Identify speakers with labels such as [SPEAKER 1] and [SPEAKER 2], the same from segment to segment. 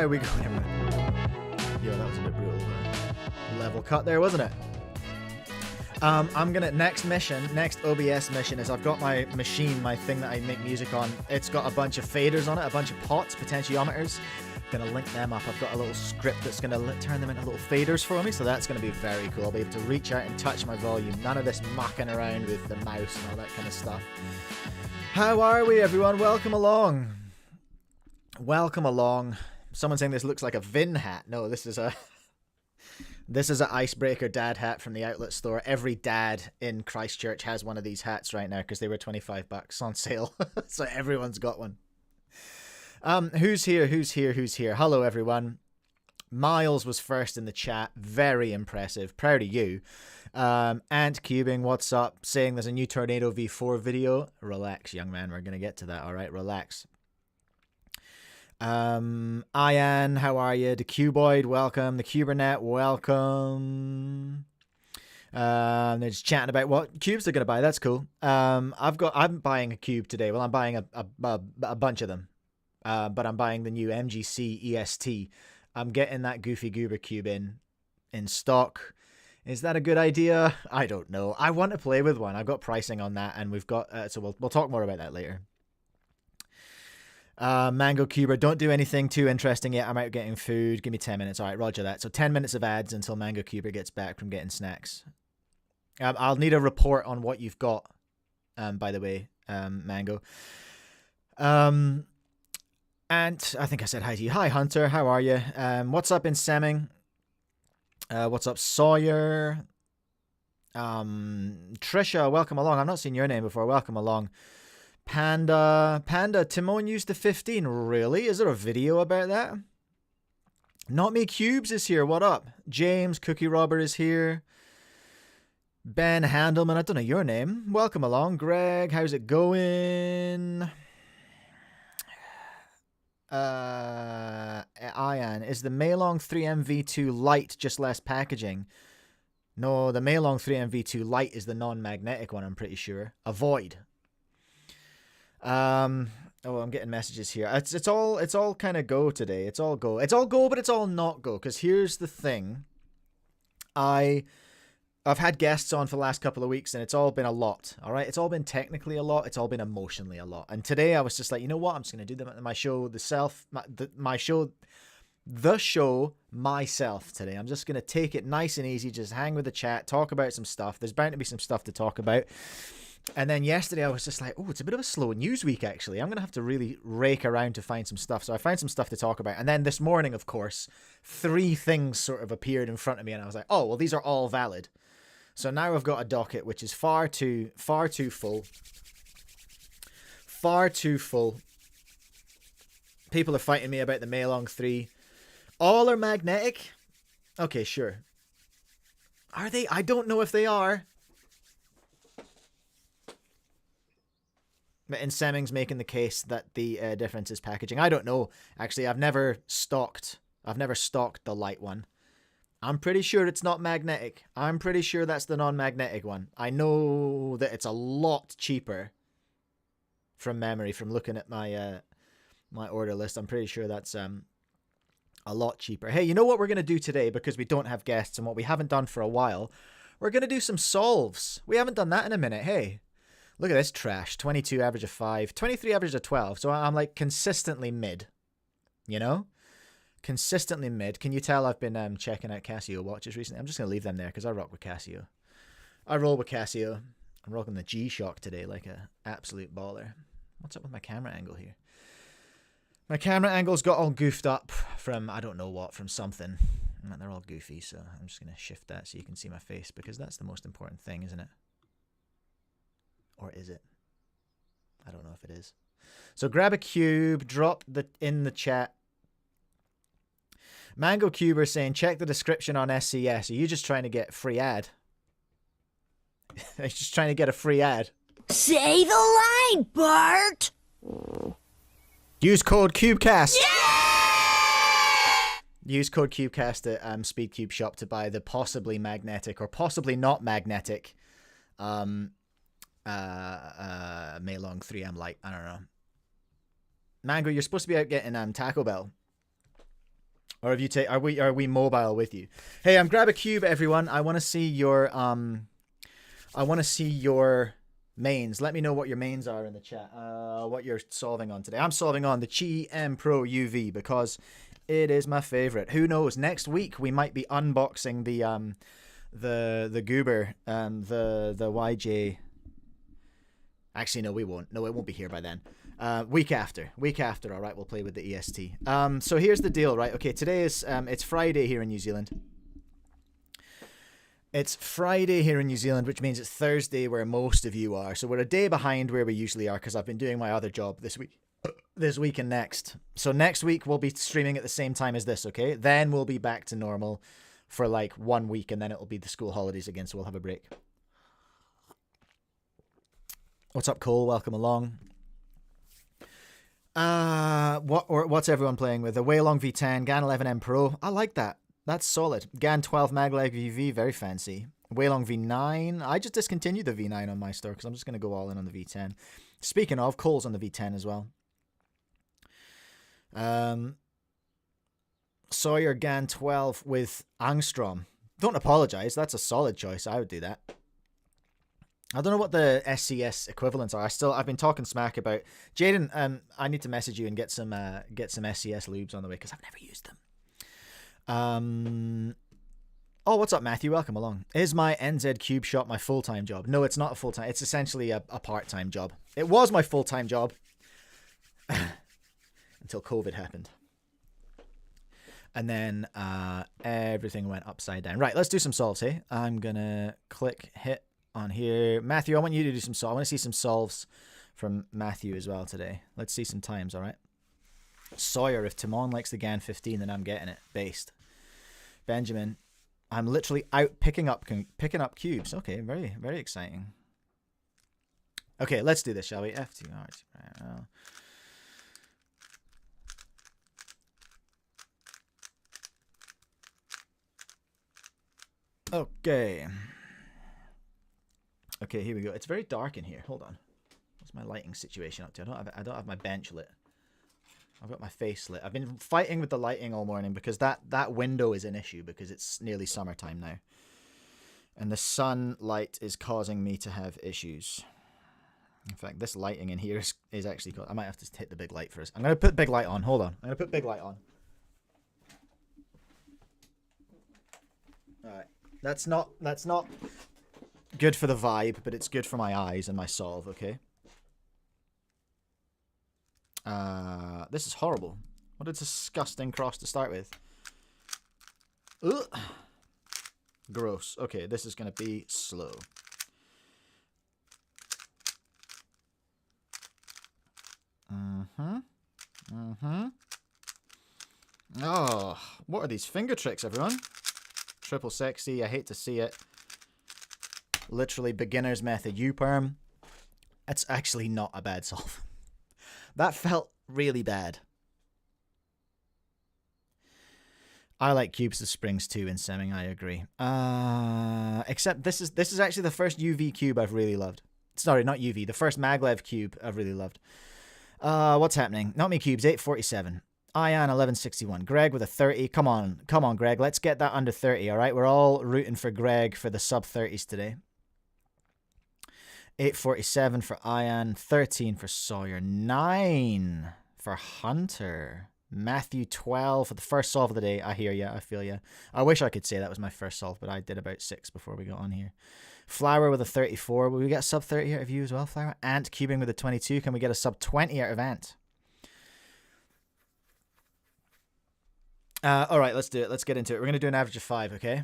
[SPEAKER 1] are we going? Yeah, that was a bit brutal. Level cut there, wasn't it? I'm gonna next OBS mission is I've got my machine, my thing that I make music on. It's got a bunch of faders on it, a bunch of pots, potentiometers. Gonna link them up. I've got a little script that's gonna turn them into little faders for me, so that's gonna be very cool. I'll be able to reach out and touch my volume. None of this mucking around with the mouse and all that kind of stuff. How are we, everyone? Welcome along. Welcome along. Someone saying this looks like a Vin hat. No, this is a an icebreaker dad hat from the outlet store. Every dad in Christchurch has one of these hats right now because they were $25 on sale. So everyone's got one. Who's here? Hello, everyone. Miles was first in the chat. Very impressive. Proud of you. Cubing, what's up? Saying there's a new Tornado V4 video. Relax, young man. We're going to get to that. All right, relax. Ian, how are you? The Cuboid, welcome. The Cubernet, welcome. They're just chatting about what cubes they're going to buy. That's cool. I'm buying a cube today. Well, I'm buying a bunch of them. But I'm buying the new MoFangGeQiYi EST. I'm getting that Goofy Goober cube in stock. Is that a good idea? I don't know. I want to play with one. I've got pricing on that, and we've got so we'll talk more about that later. MoFangGeQiYi, don't do anything too interesting yet. I'm out getting food. Give me 10 minutes. All right, roger that. So 10 minutes of ads until MoFangGeQiYi gets back from getting snacks. I'll need a report on what you've got. By the way, Mango. And I think I said hi to you. Hi, Hunter. How are you? What's up in Semming? What's up, Sawyer? Trisha, welcome along. I've not seen your name before. Welcome along. Panda, Timon used the 15. Really? Is there a video about that? Not Me Cubes is here. What up? James, Cookie Robber is here. Ben Handelman, I don't know your name. Welcome along. Greg, how's it going? Ian, is the Meilong 3MV2 Lite just less packaging? No, the Meilong 3MV2 Lite is the non-magnetic one, I'm pretty sure. Avoid. Oh, I'm getting messages here. It's all kind of go today. It's all go, but it's all not go. Because here's the thing. I've had guests on for the last couple of weeks, and it's all been a lot. All right, it's all been technically a lot. It's all been emotionally a lot. And today I was just like, you know what? I'm just gonna do my show myself today. I'm just gonna take it nice and easy, just hang with the chat, talk about some stuff. There's bound to be some stuff to talk about. And then yesterday I was just like, oh, it's a bit of a slow news week, actually. I'm going to have to really rake around to find some stuff. So I found some stuff to talk about. And then this morning, of course, 3 things sort of appeared in front of me. And I was like, oh, well, these are all valid. So now I've got a docket which is far too full. Far too full. People are fighting me about the Meilong 3. All are magnetic? Okay, sure. Are they? I don't know if they are. And Semming's making the case that the difference is packaging. I don't know. Actually, I've never stocked the Lite one. I'm pretty sure it's not magnetic. I'm pretty sure that's the non-magnetic one. I know that it's a lot cheaper from memory, from looking at my my order list. I'm pretty sure that's a lot cheaper. Hey, you know what we're going to do today, because we don't have guests and what we haven't done for a while? We're going to do some solves. We haven't done that in a minute. Hey. Look at this trash. 22 average of 5. 23 average of 12. So I'm like consistently mid. You know? Consistently mid. Can you tell I've been checking out Casio watches recently? I'm just going to leave them there because I rock with Casio. I roll with Casio. I'm rocking the G-Shock today like a absolute baller. What's up with my camera angle here? My camera angle's got all goofed up from, I don't know what, from something. They're all goofy, so I'm just going to shift that so you can see my face, because that's the most important thing, isn't it? Or is it? I don't know if it is. So grab a cube, drop in the chat. MoFangGeQiYi saying, check the description on SCS. Are you just trying to get free ad? Just trying to get a free ad.
[SPEAKER 2] Say the line, Bart!
[SPEAKER 1] Use code Cubecast. Yeah! Use code Cubecast at SpeedCube shop to buy the possibly magnetic or possibly not magnetic Meilong 3M Lite. I don't know. Mango, you're supposed to be out getting Taco Bell. Or have you are we mobile with you? Hey, grab a cube, everyone. I want to see your mains. Let me know what your mains are in the chat. What you're solving on today. I'm solving on the Qi M Pro UV because it is my favorite. Who knows? Next week we might be unboxing the Goober and the YJ. Actually, no, we won't. No, it won't be here by then. Week after. All right, we'll play with the EST. So here's the deal, right? Okay, today is it's Friday here in New Zealand. It's Friday here in New Zealand, which means it's Thursday where most of you are. So we're a day behind where we usually are because I've been doing my other job this week and next. So next week we'll be streaming at the same time as this, okay? Then we'll be back to normal for like 1 week, and then it'll be the school holidays again, so we'll have a break. What's up, Cole? Welcome along. What's everyone playing with? The Weilong V10, GAN 11M Pro. I like that. That's solid. GAN 12 maglev VV, very fancy. Weilong V9. I just discontinued the V9 on my store because I'm just going to go all in on the V10. Speaking of, Cole's on the V10 as well. Sawyer GAN 12 with Angstrom. Don't apologize. That's a solid choice. I would do that. I don't know what the SCS equivalents are. I've been talking smack about Jaden. I need to message you and get some SCS lubes on the way because I've never used them. Oh, what's up, Matthew? Welcome along. Is my NZ Cube shop my full-time job? No, it's not a full-time. It's essentially a part-time job. It was my full-time job until COVID happened. And then everything went upside down. Right, let's do some solves, hey? I'm going to hit on here. Matthew, I want you to do some solves. I want to see some solves from Matthew as well today. Let's see some times, all right? Sawyer, if Timon likes the GAN 15, then I'm getting it. Based. Benjamin, I'm literally out picking up cubes. Okay, very, very exciting. Okay, let's do this, shall we? F2. Okay. Okay, here we go. It's very dark in here. Hold on. What's my lighting situation up to? I don't have my bench lit. I've got my face lit. I've been fighting with the lighting all morning because that window is an issue because it's nearly summertime now. And the sunlight is causing me to have issues. In fact, this lighting in here is actually... I might have to hit the big light first. I'm going to put big light on. Hold on. I'm going to put big light on. Alright. That's not good for the vibe, but it's good for my eyes and my solve, okay? This is horrible. What a disgusting cross to start with. Ugh. Gross. Okay, this is going to be slow. Oh, what are these finger tricks, everyone? Triple sexy. I hate to see it. Literally beginner's method U-perm. It's actually not a bad solve. That felt really bad. I like cubes of springs too in semming, I agree. Except this is actually the first UV cube I've really loved. Sorry, not UV. The first maglev cube I've really loved. What's happening? Not me cubes, 847. Ian 1161. Greg with a 30. Come on, Greg. Let's get that under 30, all right? We're all rooting for Greg for the sub-30s today. 847 for Ian, 13 for Sawyer, 9 for Hunter, Matthew 12 for the first solve of the day. I hear ya, I feel ya. I wish I could say that was my first solve, but I did about 6 before we got on here. Flower with a 34. Will we get a sub 30 out of you as well, Flower? Ant cubing with a 22. Can we get a sub 20 out of Ant? All right, let's do it. Let's get into it. We're going to do an average of 5, okay?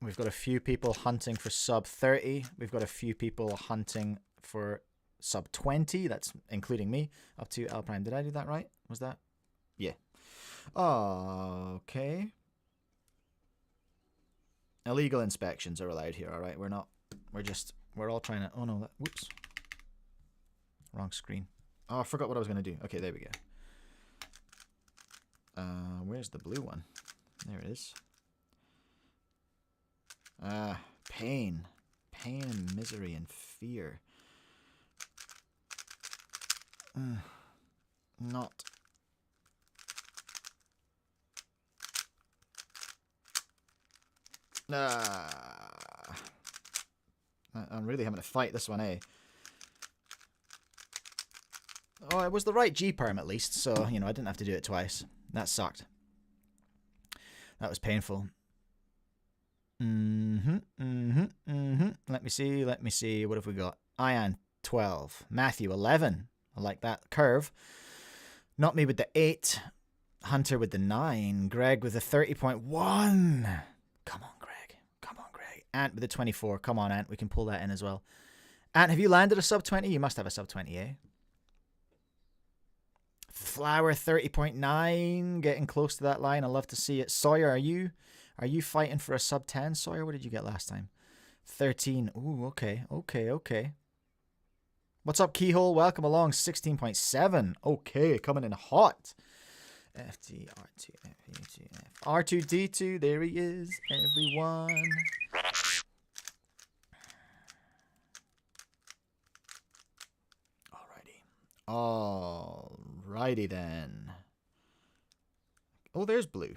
[SPEAKER 1] We've got a few people hunting for sub 30. We've got a few people hunting for sub 20. That's including me. Up to L prime. Did I do that right? Was that? Yeah. Okay. Illegal inspections are allowed here, all right? We're all trying to... Oh, no. Whoops. Wrong screen. Oh, I forgot what I was going to do. Okay, there we go. Where's the blue one? There it is. Pain. Pain and misery and fear. Not. I'm really having to fight this one, eh? Oh, it was the right G-perm at least, so, you know, I didn't have to do it twice. That sucked. That was painful. Let me see. What have we got? Ian, 12. Matthew, 11. I like that curve. Not me with the 8. Hunter with the 9. Greg with the 30.1. Come on, Greg. Come on, Greg. Ant with the 24. Come on, Ant. We can pull that in as well. Ant, have you landed a sub 20? You must have a sub 20, eh? Flower 30.9. Getting close to that line. I love to see it. Sawyer, are you fighting for a sub 10? Sawyer, what did you get last time? 13. Ooh, okay. What's up, Keyhole? Welcome along. 16.7. Okay, coming in hot. FT, R2, F2, F. R2D2, there he is, everyone. Alrighty then. Oh, there's blue.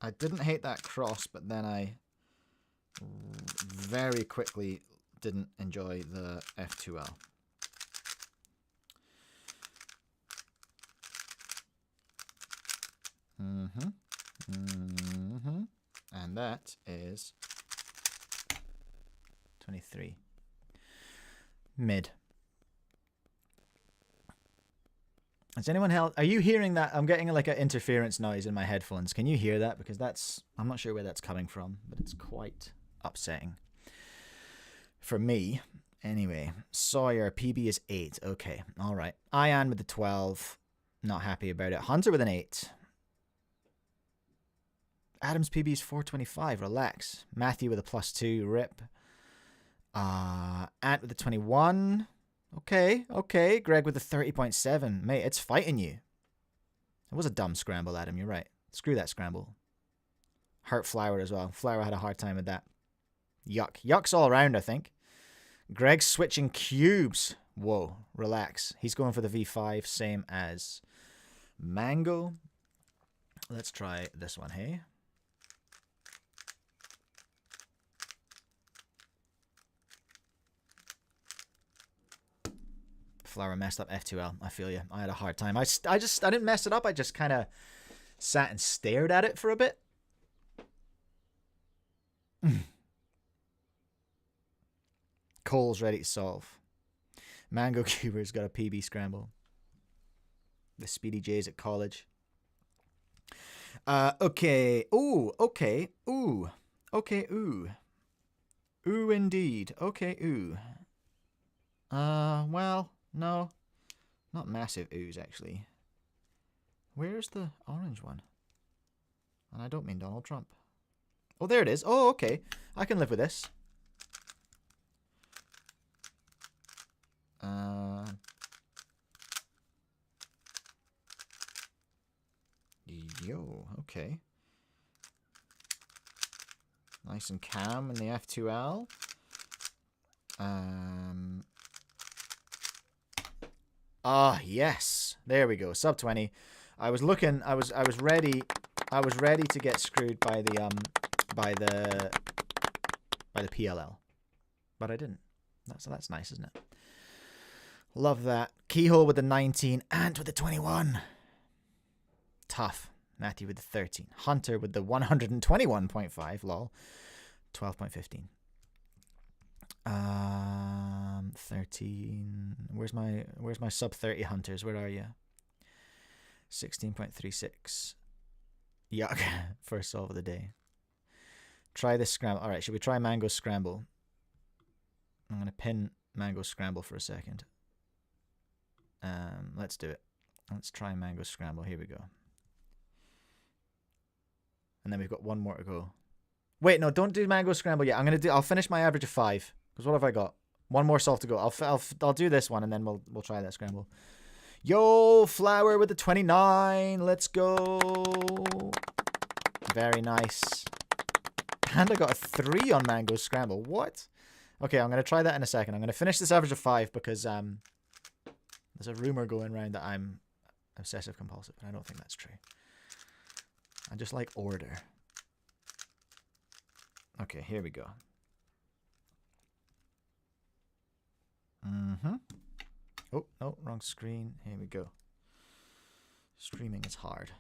[SPEAKER 1] I didn't hate that cross, but then I very quickly didn't enjoy the F2L. And that is 23. Mid. Is anyone else? Are you hearing that? I'm getting like an interference noise in my headphones. Can you hear that? Because I'm not sure where that's coming from, but it's quite upsetting. For me, anyway. Sawyer, PB is 8. Okay, all right. Ian with the 12. Not happy about it. Hunter with an 8. Adam's PB is 425. Relax. Matthew with a +2. Rip. Ant with a 21. Okay. Greg with a 30.7. Mate, it's fighting you. It was a dumb scramble, Adam. You're right. Screw that scramble. Hurt Flower as well. Flower had a hard time with that. Yuck's all around, I think. Greg's switching cubes. Whoa. Relax. He's going for the V5, same as Mango. Let's try this one, hey? Flower messed up F2L. I feel you. I had a hard time. I didn't mess it up. I just kind of sat and stared at it for a bit. Cole's ready to solve. MangoCuber's got a PB scramble. The Speedy J's at college. Okay. Ooh, okay. Ooh. Okay, ooh. Ooh, indeed. Okay, ooh. Well, no. Not massive oohs, actually. Where's the orange one? And I don't mean Donald Trump. Oh, there it is. Oh, okay. I can live with this. Yo, okay. Nice and calm in the F2L. Yes. There we go. Sub 20. I was looking, I was ready to get screwed by the PLL. But I didn't. That's nice, isn't it? Love that. Keyhole with the 19. Ant with the 21. Tough. Matthew with the 13. Hunter with the 121.5. Lol. 12.15. 13. Where's my sub 30 hunters? Where are you? 16.36. Yuck. First solve of the day. Try this scramble. All right, should we try Mango Scramble? I'm going to pin Mango Scramble for a second. Let's do it. Let's try Mango Scramble. Here we go. And then we've got one more to go. Wait, no, don't do Mango Scramble yet. I'll finish my average of 5. Because what have I got? One more solve to go. I'll do this one and then we'll try that scramble. Yo, Flower with the 29. Let's go. Very nice. And I got a 3 on mango scramble. What? Okay, I'm going to try that in a second. I'm going to finish this average of 5 because there's a rumor going around that I'm obsessive compulsive, and I don't think that's true. I just like order. Okay, here we go. Oh, no, wrong screen. Here we go. Streaming is hard.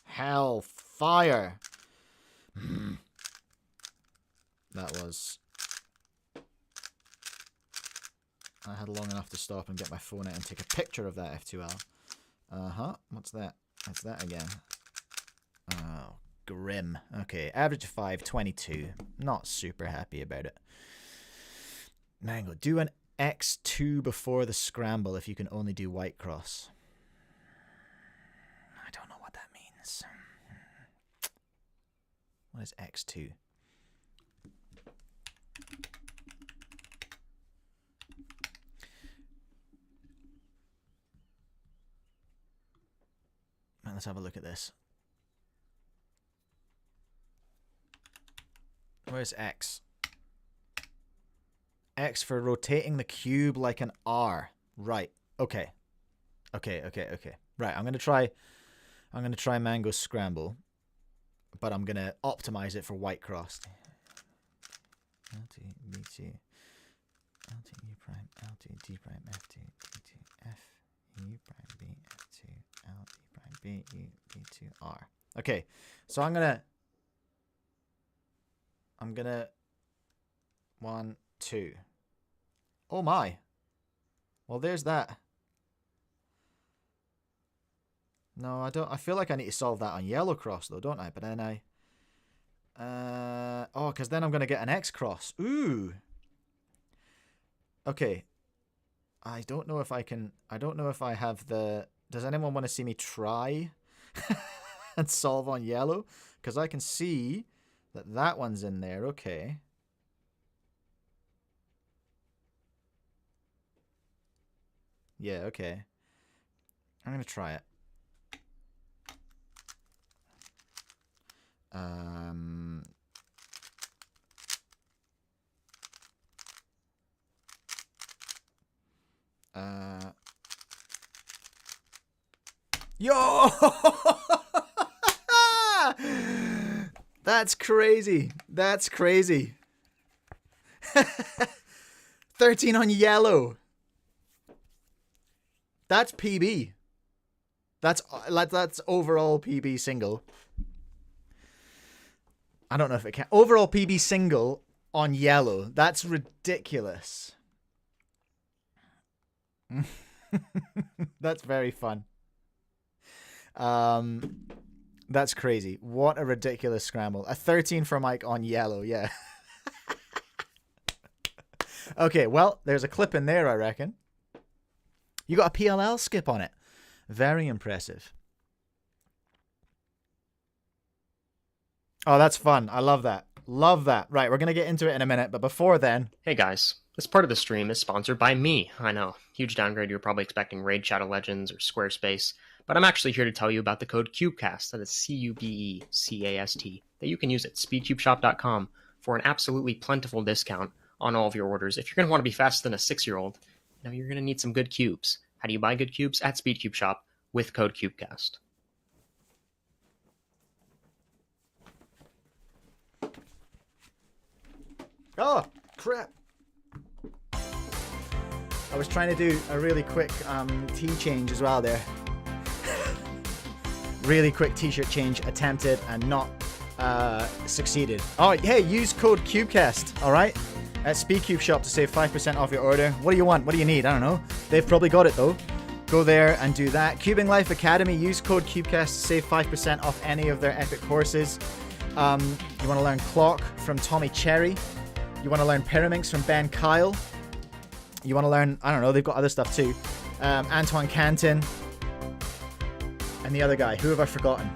[SPEAKER 1] Hellfire. That was... I had long enough to stop and get my phone out and take a picture of that F2L. What's that? What's that again? Oh, grim. Okay, average of 5, 22. Not super happy about it. Mango, do an X2 before the scramble if you can only do white cross. I don't know what that means. What is X2? Let's have a look at this. Where's X? X for rotating the cube like an R. Right. Okay. Okay. Right. I'm gonna try mango scramble, but I'm gonna optimize it for white cross. LT B2 LT U prime LT D prime F2 D2 F U prime B F2 LT prime B U B2 R. Okay, so I'm gonna 1 2. Oh my. Well, there's that. No, I don't. I feel like I need to solve that on yellow cross though, don't I? But then oh, because then I'm gonna get an X cross. Ooh. Okay. I don't know if I can. I don't know if I have the. Does anyone want to see me try and solve on yellow? Because I can see that one's in there. Okay. Yeah. Okay. I'm gonna try it. Yo! That's crazy. That's crazy. 13 on yellow. That's PB. That's overall PB single. I don't know if it can. Overall PB single on yellow. That's ridiculous. That's very fun. That's crazy. What a ridiculous scramble. A 13 for Mike on yellow. Yeah. Okay, well, there's a clip in there, I reckon. You got a PLL skip on it. Very impressive. Oh, that's fun. I love that. Love that. Right, we're going to get into it in a minute, but before then...
[SPEAKER 3] Hey guys, this part of the stream is sponsored by me. I know, huge downgrade. You're probably expecting Raid Shadow Legends or Squarespace, but I'm actually here to tell you about the code Cubecast, that is CUBECAST, that you can use at speedcubeshop.com for an absolutely plentiful discount on all of your orders. If you're going to want to be faster than a 6-year-old, you're going to need some good cubes. How do you buy good cubes? At Speedcube Shop with code Cubecast.
[SPEAKER 1] Oh, crap. I was trying to do a really quick tee change as well there. Really quick t-shirt change attempted and not succeeded. Oh, hey, use code Cubecast, all right? At Speedcube Shop to save 5% off your order. What do you want? What do you need? I don't know. They've probably got it though. Go there and do that. Cubing Life Academy, use code Cubecast to save 5% off any of their epic courses. You want to learn Clock from Tommy Cherry. You want to learn Pyraminx from Ben Kyle. You want to learn, I don't know, they've got other stuff too. Antoine Canton. And the other guy, who have I forgotten?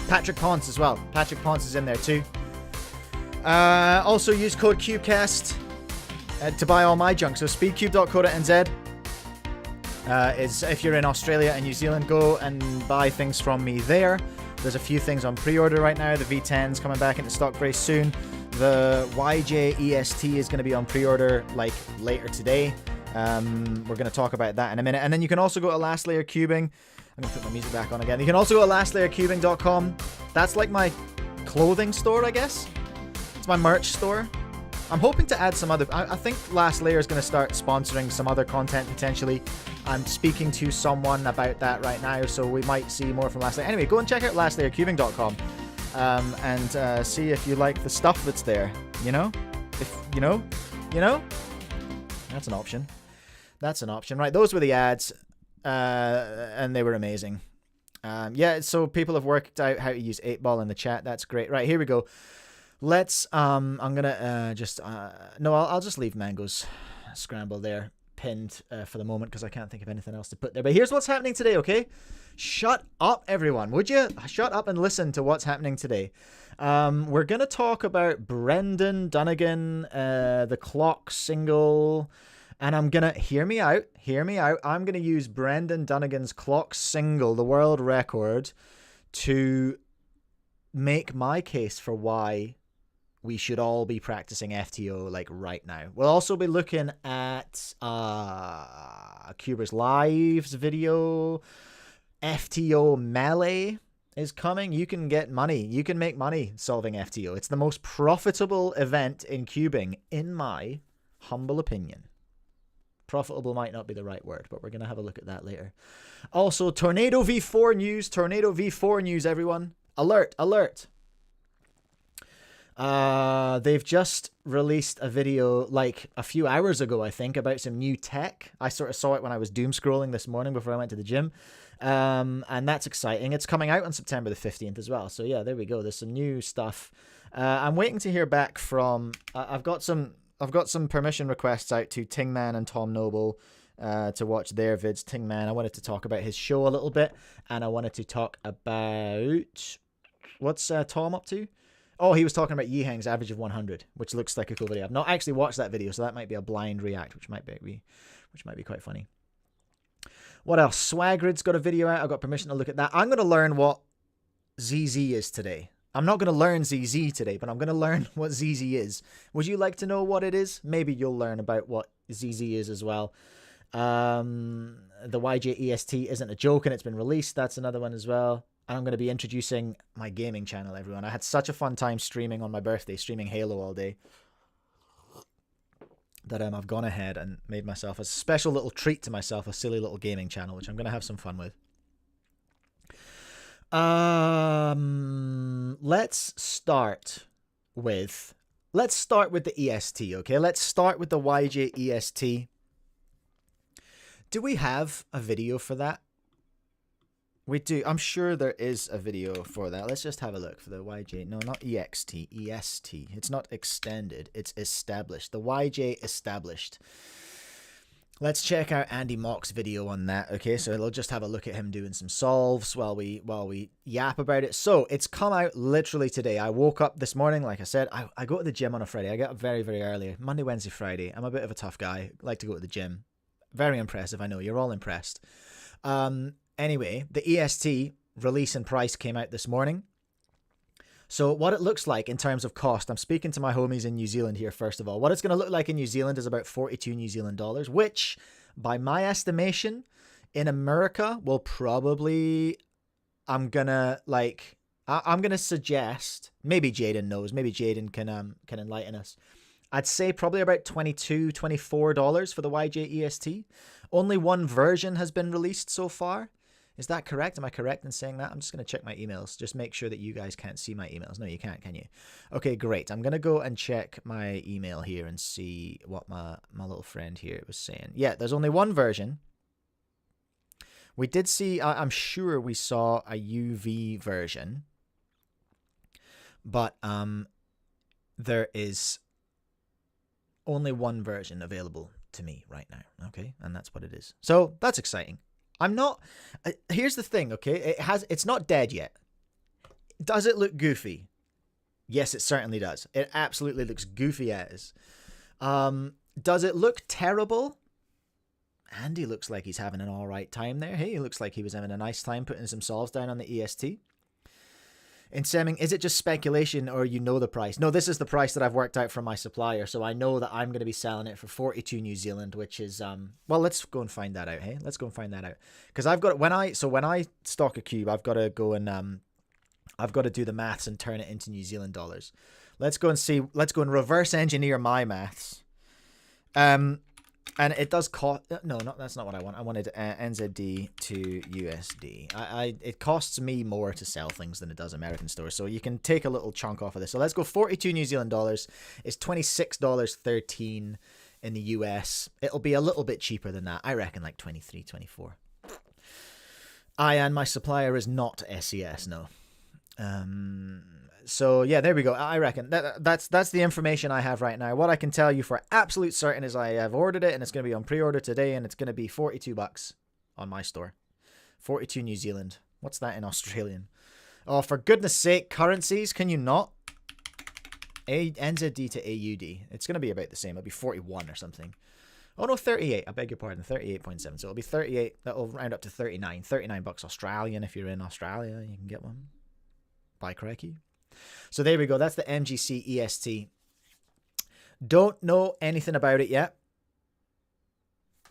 [SPEAKER 1] Patrick Ponce as well. Patrick Ponce is in there too. Also use code Cubecast to buy all my junk. So speedcube.co.nz. is if you're in Australia and New Zealand, go and buy things from me there. There's a few things on pre-order right now. The V10's coming back into stock very soon. The YJ EST is going to be on pre-order like later today. We're going to talk about that in a minute. And then you can also go to Last Layer Cubing. I'm going to put my music back on again. You can also go to lastlayercubing.com. That's like my clothing store, I guess. It's my merch store. I'm hoping to add some other... I think Last Layer is going to start sponsoring some other content potentially. I'm speaking to someone about that right now, so we might see more from Last Layer. Anyway, go and check out lastlayercubing.com and see if you like the stuff that's there. You know? If you know? That's an option. That's an option. Right, those were the ads, and they were amazing. Yeah, so people have worked out how to use 8-ball in the chat. That's great. Right, here we go. Let's, I'm gonna I'll just leave Mango's scramble there pinned for the moment because I can't think of anything else to put there. But here's what's happening today, okay? Shut up, everyone. Would you? Shut up and listen to what's happening today. We're gonna talk about Brendyndunagan, the clock single, and I'm gonna, hear me out, I'm gonna use Brendyndunagan's clock single, the world record, to make my case for why we should all be practicing FTO like right now. We'll also be looking at Cuber's Lives video. FTO Melee is coming. You can get money. You can make money solving FTO. It's the most profitable event in cubing, in my humble opinion. Profitable might not be the right word, but we're going to have a look at that later. Also, Tornado V4 news. Tornado V4 news, everyone. Alert, alert. They've just released a video like a few hours ago, I think, about some new tech. I sort of saw it when I was doom scrolling this morning before I went to the gym. And that's exciting. It's coming out on September the 15th as well. So yeah, there we go. There's some new stuff. I'm waiting to hear back from, I've got some permission requests out to Tingman and Tom Noble to watch their vids. Tingman, I wanted to talk about his show a little bit, and I wanted to talk about, what's Tom up to? Oh, he was talking about Yihang's average of 100, which looks like a cool video. I've not actually watched that video, so that might be a blind react, which might be quite funny. What else? Swagrid's got a video out. I've got permission to look at that. I'm going to learn what ZZ is today. I'm not going to learn ZZ today, but I'm going to learn what ZZ is. Would you like to know what it is? Maybe you'll learn about what ZZ is as well. The YJ EST isn't a joke and it's been released. That's another one as well. And I'm going to be introducing my gaming channel, everyone. I had such a fun time streaming on my birthday, streaming Halo all day, that I've gone ahead and made myself a special little treat to myself, a silly little gaming channel, which I'm going to have some fun with. Let's start with the EST, okay? Let's start with the YJ EST. Do we have a video for that? We do. I'm sure there is a video for that. Let's just have a look for the YJ. No, not EXT. EST. It's not extended. It's established. The YJ established. Let's check out Andy Mock's video on that. Okay, so we'll just have a look at him doing some solves while we yap about it. So it's come out literally today. I woke up this morning, like I said. I go to the gym on a Friday. I get up very, very early. Monday, Wednesday, Friday. I'm a bit of a tough guy. I like to go to the gym. Very impressive. I know you're all impressed. Anyway, the EST release and price came out this morning. So what it looks like in terms of cost, I'm speaking to my homies in New Zealand here, first of all. What it's going to look like in New Zealand is about 42 New Zealand dollars, which, by my estimation, in America will probably, I'm going to suggest, maybe Jaden knows, maybe Jaden can enlighten us. I'd say probably about $22, $24 for the YJ EST. Only one version has been released so far. Is that correct? Am I correct in saying that? I'm just going to check my emails. Just make sure that you guys can't see my emails. No, you can't, can you? Okay, great. I'm going to go and check my email here and see what my little friend here was saying. Yeah, there's only one version. We did see, I'm sure we saw a UV version. But there is only one version available to me right now. Okay, and that's what it is. So that's exciting. I'm not, here's the thing, okay? It's not dead yet. Does it look goofy? Yes, it certainly does. It absolutely looks goofy as. Does it look terrible? Andy looks like he's having an all right time there. Hey, he looks like he was having a nice time putting some solves down on the EST. In Semming, is it just speculation or you know the price? No, this is the price that I've worked out from my supplier, so I know that I'm going to be selling it for 42 New Zealand, which is well, let's go and find that out. Hey, let's go and find that out, because I've got when I stock a cube, I've got to go and I've got to do the maths and turn it into New Zealand dollars. Let's go and see. Let's go and reverse engineer my maths. And it does cost... No, that's not what I want. I wanted NZD to USD. It costs me more to sell things than it does American stores, so you can take a little chunk off of this. So let's go 42 New Zealand dollars. It's $26.13 in the US. It'll be a little bit cheaper than that. I reckon like 23, 24. And my supplier is not SES, no. So yeah, there we go. I reckon that's the information I have right now. What I can tell you for absolute certain is I have ordered it and it's going to be on pre-order today, and it's going to be $42 on my store. 42 New Zealand. What's that in Australian? Oh, for goodness sake, currencies, can you not? NZD to AUD. It's going to be about the same. It'll be 41 or something. Oh no, 38. I beg your pardon. 38.7. So it'll be 38. That'll round up to 39. 39 bucks Australian if you're in Australia. You can get one. By crikey. So there we go. That's the MGC EST. Don't know anything about it yet.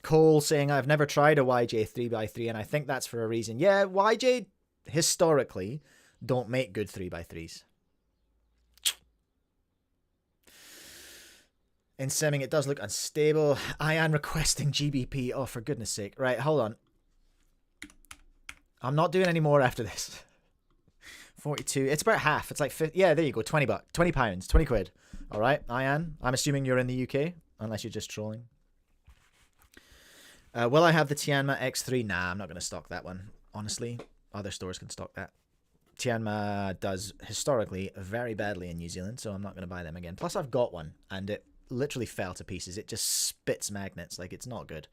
[SPEAKER 1] Cole saying, I've never tried a YJ 3x3, and I think that's for a reason. Yeah, YJ historically don't make good 3x3s. In Semming, it does look unstable. I am requesting GBP. Oh, for goodness sake. Right, hold on. I'm not doing any more after this. 42. It's about half. It's like 50. Yeah, there you go. 20 bucks. 20 pounds. 20 quid. All right, Ian. I'm assuming you're in the UK, unless you're just trolling. Will I have the Tianma X3? Nah, I'm not going to stock that one. Honestly, other stores can stock that. Tianma does historically very badly in New Zealand, so I'm not going to buy them again. Plus, I've got one, and it literally fell to pieces. It just spits magnets. Like, it's not good.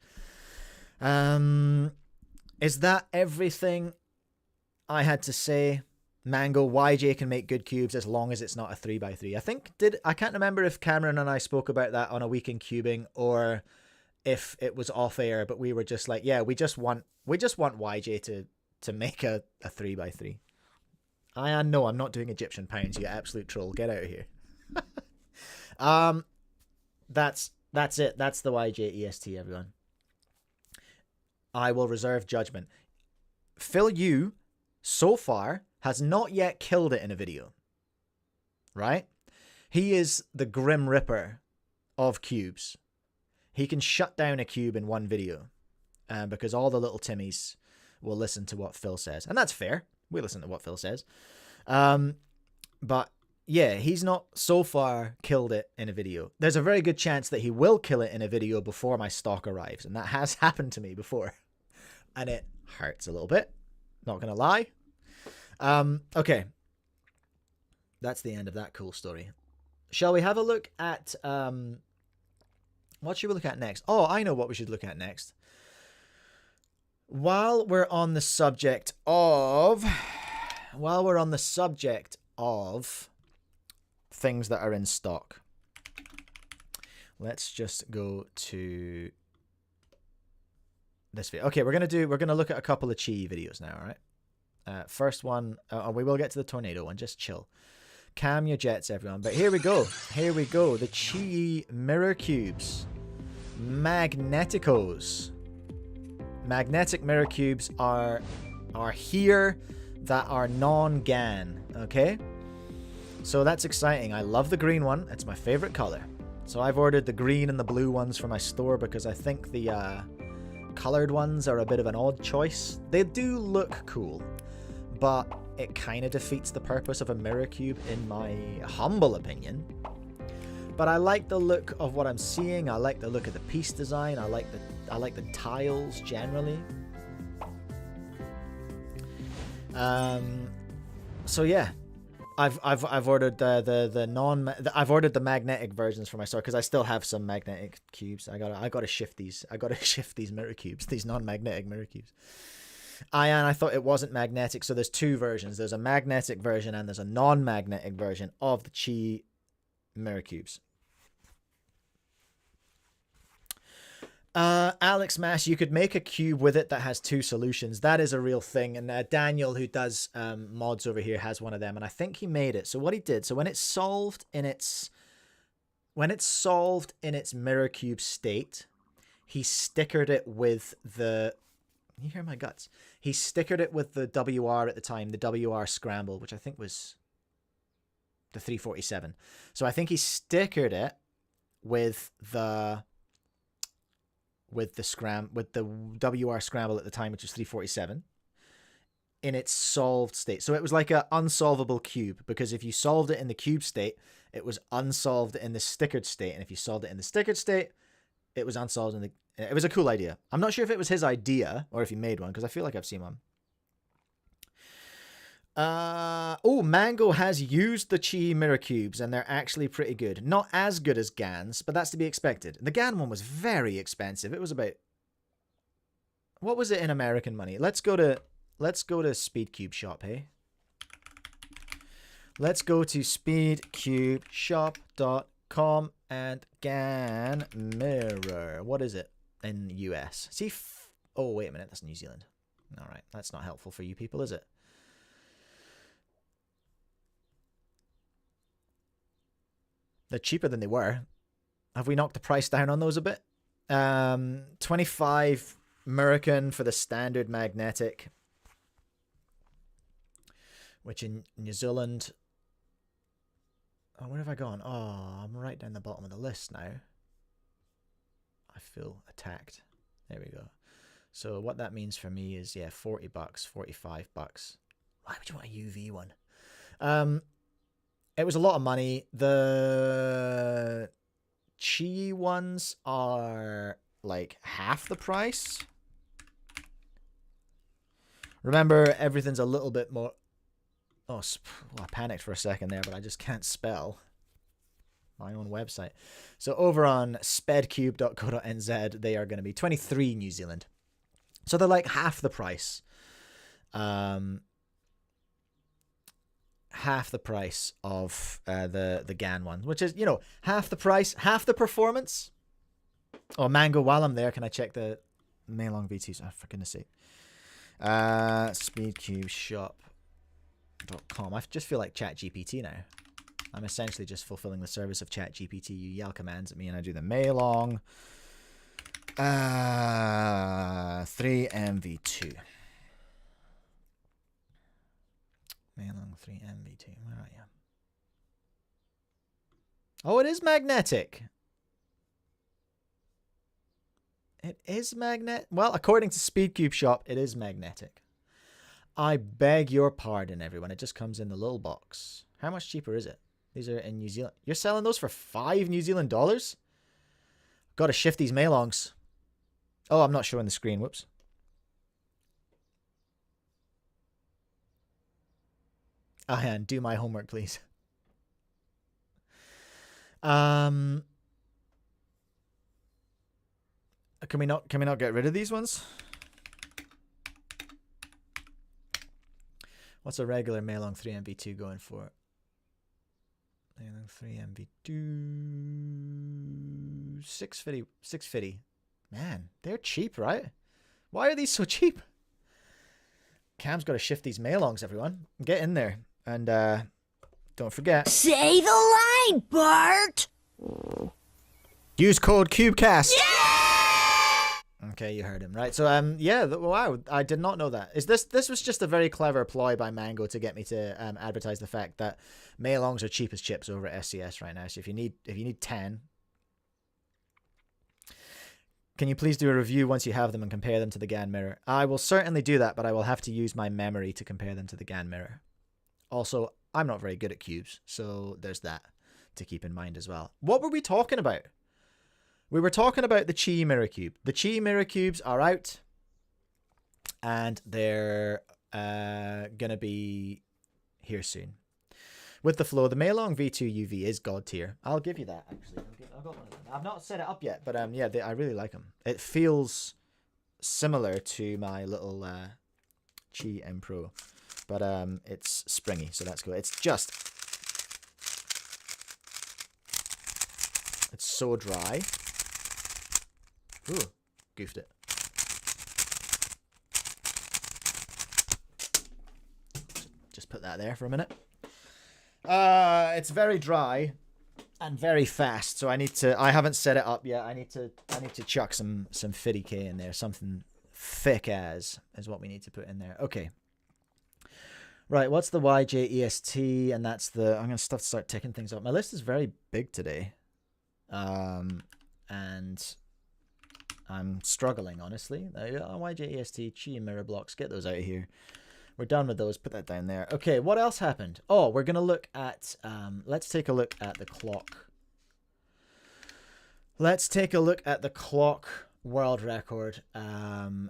[SPEAKER 1] Is that everything I had to say? Mango, YJ can make good cubes as long as it's not a 3x3. I can't remember if Cameron and I spoke about that on a week in cubing or if it was off air, but we were just like, yeah, we just want YJ to make a 3x3. No, I'm not doing Egyptian pounds, you absolute troll. Get out of here. That's it. That's the YJ EST, everyone. I will reserve judgment. Phil Yu, so far, has not yet killed it in a video. Right? He is the Grim Reaper of cubes. He can shut down a cube in one video. Because all the little Timmies will listen to what Phil says. And that's fair. We listen to what Phil says. But yeah, he's not so far killed it in a video. There's a very good chance that he will kill it in a video before my stock arrives. And that has happened to me before. And it hurts a little bit. Not going to lie. Okay. That's the end of that cool story. Shall we have a look at... what should we look at next? Oh, I know what we should look at next. While we're on the subject of things that are in stock, let's just go to this video. Okay, we're gonna look at a couple of Qi videos now. All right. First one, we will get to the tornado one. Just chill. Calm your jets, everyone. But here we go. Here we go. The QiYi mirror cubes. Magneticos. Magnetic mirror cubes are here that are non-GAN. Okay? So that's exciting. I love the green one. It's my favorite color. So I've ordered the green and the blue ones for my store because I think the colored ones are a bit of an odd choice. They do look cool, but it kind of defeats the purpose of a mirror cube in my humble opinion. But I like the look of what I'm seeing. I like the look of the piece design. I like the tiles generally. So yeah, I've ordered I've ordered the magnetic versions for my store because I still have some magnetic cubes. I gotta shift these. I gotta shift these mirror cubes. These non-magnetic mirror cubes. I thought it wasn't magnetic, so there's two versions. There's a magnetic version and there's a non-magnetic version of the QiYi mirror cubes. Alex Mash, you could make a cube with it that has 2 solutions. That is a real thing. And Daniel, who does mods over here, has one of them. And I think he made it. So what he did, so when it's solved in its mirror cube state, he stickered it with the... Can you hear my guts? He stickered it with the WR at the time, the WR scramble, which I think was the 347. So I think he stickered it with the WR scramble at the time, which was 347, in its solved state. So it was like an unsolvable cube, because if you solved it in the cube state, it was unsolved in the stickered state, and if you solved it in the stickered state, it was unsolved in the... It was a cool idea. I'm not sure if it was his idea or if he made one, because I feel like I've seen one. Oh, Mango has used the Chi mirror cubes, and they're actually pretty good. Not as good as GAN's, but that's to be expected. The GAN one was very expensive. It was about... What was it in American money? Let's go to Speedcube Shop, hey? Let's go to speedcubeshop.com and GAN mirror. What is it in US? See, oh, wait a minute. That's New Zealand. All right. That's not helpful for you people, is it? They're cheaper than they were. Have we knocked the price down on those a bit? 25 American for the standard magnetic, which in New Zealand... Oh, where have I gone? Oh, I'm right down the bottom of the list now. I feel attacked. There we go. So what that means for me is, yeah, $40, $45. Why would you want a UV one? It was a lot of money. The Chi ones are like half the price. Remember, everything's a little bit more... Oh, I panicked for a second there, but I just can't spell my own website. So over on speedcube.co.nz, they are going to be 23 New Zealand. So they're like half the price. Half the price of the GAN one, which is, you know, half the price, half the performance. Oh, Mango, while I'm there, can I check the Meilong V2s? Oh, for goodness sake. Speedcubeshop.com. I just feel like ChatGPT now. I'm essentially just fulfilling the service of ChatGPT. You yell commands at me and I do the Meilong 3MV2. Meilong 3MV2. Where are you? Oh, it is magnetic. It is magnet. Well, according to Speedcube Shop, it is magnetic. I beg your pardon, everyone. It just comes in the little box. How much cheaper is it? These are in New Zealand. You're selling those for $5 New Zealand dollars? Got to shift these Meilongs. Oh, I'm not showing the screen. Whoops. And do my homework, please. Can we not get rid of these ones? What's a regular Meilong 3MV2 going for? Meilong 3MV2 650. Man, they're cheap, right? Why are these so cheap? Cam's got to shift these Meilongs, everyone. Get in there. And don't forget.
[SPEAKER 2] Say the line, Bart!
[SPEAKER 1] Use code Cubecast.
[SPEAKER 2] Yeah!
[SPEAKER 1] Okay, you heard him, right? So, yeah, wow, I did not know that. This was just a very clever ploy by Mango to get me to advertise the fact that Meilongs are cheap as chips over at SCS right now. So if you need 10, can you please do a review once you have them and compare them to the GAN mirror? I will certainly do that, but I will have to use my memory to compare them to the GAN mirror. Also, I'm not very good at cubes, so there's that to keep in mind as well. What were we talking about? We were talking about the Chi mirror cube. The Chi mirror cubes are out, and they're gonna be here soon. With the flow, the Meilong V2 UV is god tier. I'll give you that, actually. I've got one of them. I've not set it up yet, but yeah, I really like them. It feels similar to my little Chi M Pro, but it's springy, so that's cool. It's so dry. Ooh, goofed it. Just put that there for a minute. It's very dry and very fast, so I haven't set it up yet. I need to chuck some 50k in there. Something thick as is what we need to put in there. Okay. Right, what's the YongjunCube? And that's the... I'm going to start ticking things up. My list is very big today. And I'm struggling, honestly. YongjunCube EST, Chi and mirror blocks. Get those out of here. We're done with those. Put that down there. Okay, what else happened? Oh, we're going to look at... let's take a look at the clock. Let's take a look at the clock world record and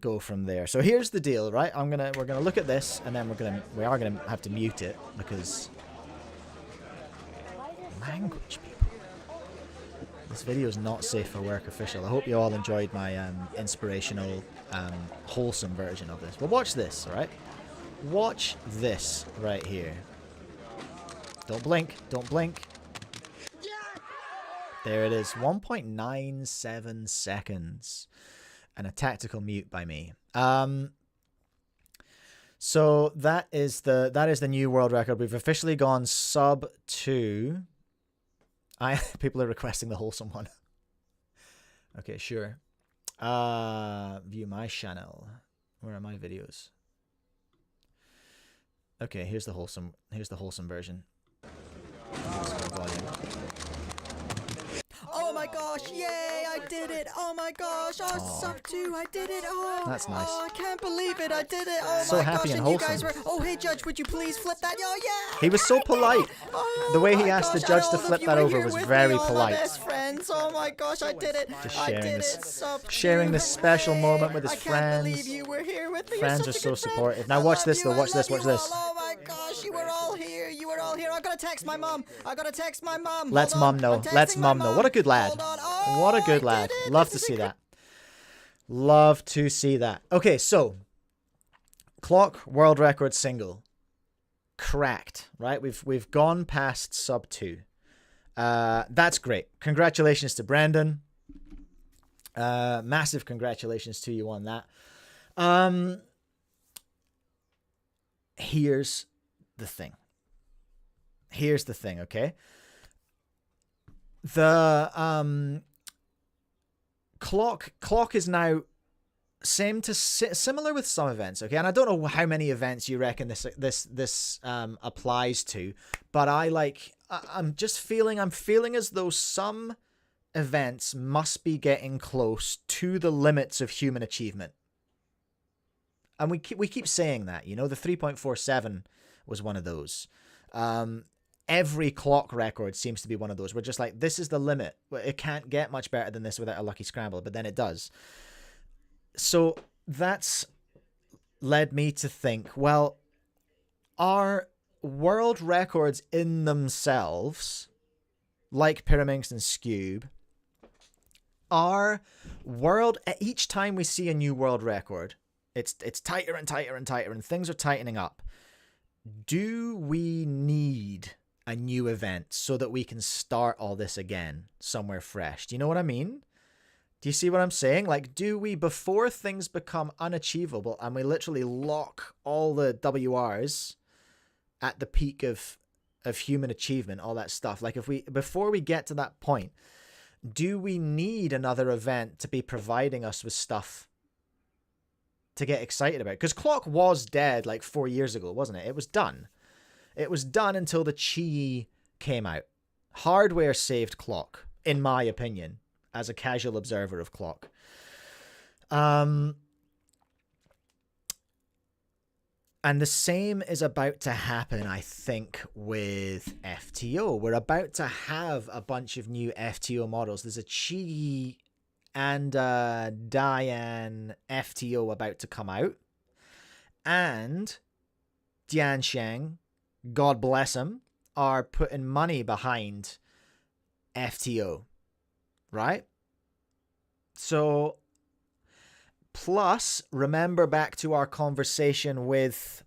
[SPEAKER 1] go from there. So here's the deal, right? We're gonna look at this, and then we are gonna have to mute it because language, people. This video is not safe for work official. I hope you all enjoyed my inspirational, wholesome version of this. But watch this, all right? Watch this right here. Don't blink. Don't blink. There it is. 1.97 seconds. And a tactical mute by me. So that is the new world record. We've officially gone sub 2. People are requesting the wholesome one. Okay, sure. View my channel. Where are my videos? Okay, here's the wholesome version.
[SPEAKER 4] Oh my gosh, yay, I did it. Oh my gosh, sub 2, I did it. Oh,
[SPEAKER 1] that's nice.
[SPEAKER 4] Oh, I can't believe it, I did it. Oh
[SPEAKER 1] so
[SPEAKER 4] my
[SPEAKER 1] happy
[SPEAKER 4] gosh,
[SPEAKER 1] and
[SPEAKER 4] you
[SPEAKER 1] wholesome.
[SPEAKER 4] guys were, oh hey Judge, would you please flip that? Oh yeah.
[SPEAKER 1] He was so polite.
[SPEAKER 4] Oh,
[SPEAKER 1] the way he
[SPEAKER 4] my
[SPEAKER 1] asked the
[SPEAKER 4] gosh,
[SPEAKER 1] judge
[SPEAKER 4] and
[SPEAKER 1] to
[SPEAKER 4] all of
[SPEAKER 1] flip
[SPEAKER 4] you
[SPEAKER 1] that
[SPEAKER 4] were
[SPEAKER 1] over
[SPEAKER 4] here
[SPEAKER 1] was
[SPEAKER 4] with
[SPEAKER 1] very
[SPEAKER 4] me, all
[SPEAKER 1] polite.
[SPEAKER 4] my best friends. Oh my gosh, I did it.
[SPEAKER 1] Just
[SPEAKER 4] I
[SPEAKER 1] sharing
[SPEAKER 4] did
[SPEAKER 1] this,
[SPEAKER 4] it. Sub
[SPEAKER 1] sharing
[SPEAKER 4] 2,
[SPEAKER 1] this special
[SPEAKER 4] hooray.
[SPEAKER 1] moment with his
[SPEAKER 4] I can't
[SPEAKER 1] friends.
[SPEAKER 4] believe you were here with me.
[SPEAKER 1] Friends
[SPEAKER 4] You're
[SPEAKER 1] are
[SPEAKER 4] such a
[SPEAKER 1] so
[SPEAKER 4] good friend.
[SPEAKER 1] supportive. Now
[SPEAKER 4] I
[SPEAKER 1] watch
[SPEAKER 4] love
[SPEAKER 1] this
[SPEAKER 4] you,
[SPEAKER 1] though.
[SPEAKER 4] I
[SPEAKER 1] Watch this.
[SPEAKER 4] love
[SPEAKER 1] Watch
[SPEAKER 4] you
[SPEAKER 1] this.
[SPEAKER 4] all. Oh my gosh, you were all here. You were all here. I gotta text my mom.
[SPEAKER 1] Let's
[SPEAKER 4] Hold on.
[SPEAKER 1] mom know.
[SPEAKER 4] I'm
[SPEAKER 1] Let's
[SPEAKER 4] texting my
[SPEAKER 1] mom know. What a good lad.
[SPEAKER 4] Hold on. Oh,
[SPEAKER 1] What a good
[SPEAKER 4] I
[SPEAKER 1] lad.
[SPEAKER 4] did it.
[SPEAKER 1] Love to
[SPEAKER 4] This is
[SPEAKER 1] see that. Love to see that. Okay, so clock world record single cracked. Right, we've gone past sub 2. That's great. Congratulations to Brendan. Massive congratulations to you on that. Here's the thing. Okay. The clock is now similar with some events, okay? And I don't know how many events you reckon this applies to, but I'm feeling as though some events must be getting close to the limits of human achievement. And we keep saying that, you know, the 3.47 was one of those. Every clock record seems to be one of those. We're just like, this is the limit. It can't get much better than this without a lucky scramble, but then it does. So that's led me to think, well, are world records in themselves, like Pyraminx and Scube, each time we see a new world record, it's tighter and tighter and tighter, and things are tightening up. Do we need a new event so that we can start all this again somewhere fresh? Do you know what I mean? Do you see what I'm saying? Like, do we, before things become unachievable and we literally lock all the WRs at the peak of human achievement, all that stuff, like before we get to that point, do we need another event to be providing us with stuff to get excited about? Because clock was dead like 4 years ago, wasn't it? It was done. It was done until the QiYi came out. Hardware saved clock, in my opinion, as a casual observer of clock. And the same is about to happen, I think, with FTO. We're about to have a bunch of new FTO models. There's a QiYi and Diane FTO about to come out. And Diansheng, God bless him, are putting money behind FTO. Right? So, plus, remember back to our conversation with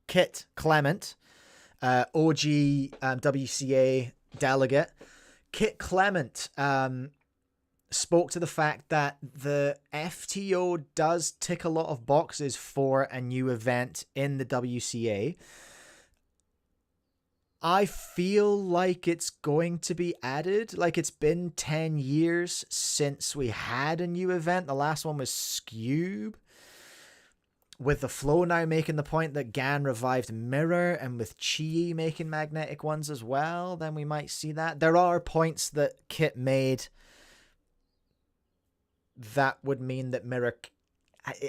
[SPEAKER 1] Kit Clement, OG WCA delegate. Kit Clement spoke to the fact that the FTO does tick a lot of boxes for a new event in the WCA. I feel like it's going to be added. Like, it's been 10 years since we had a new event. The last one was Scube. With the Flow now making the point that Gan revived Mirror, and with Chi making magnetic ones as well, then we might see that. There are points that Kit made that would mean that Mirror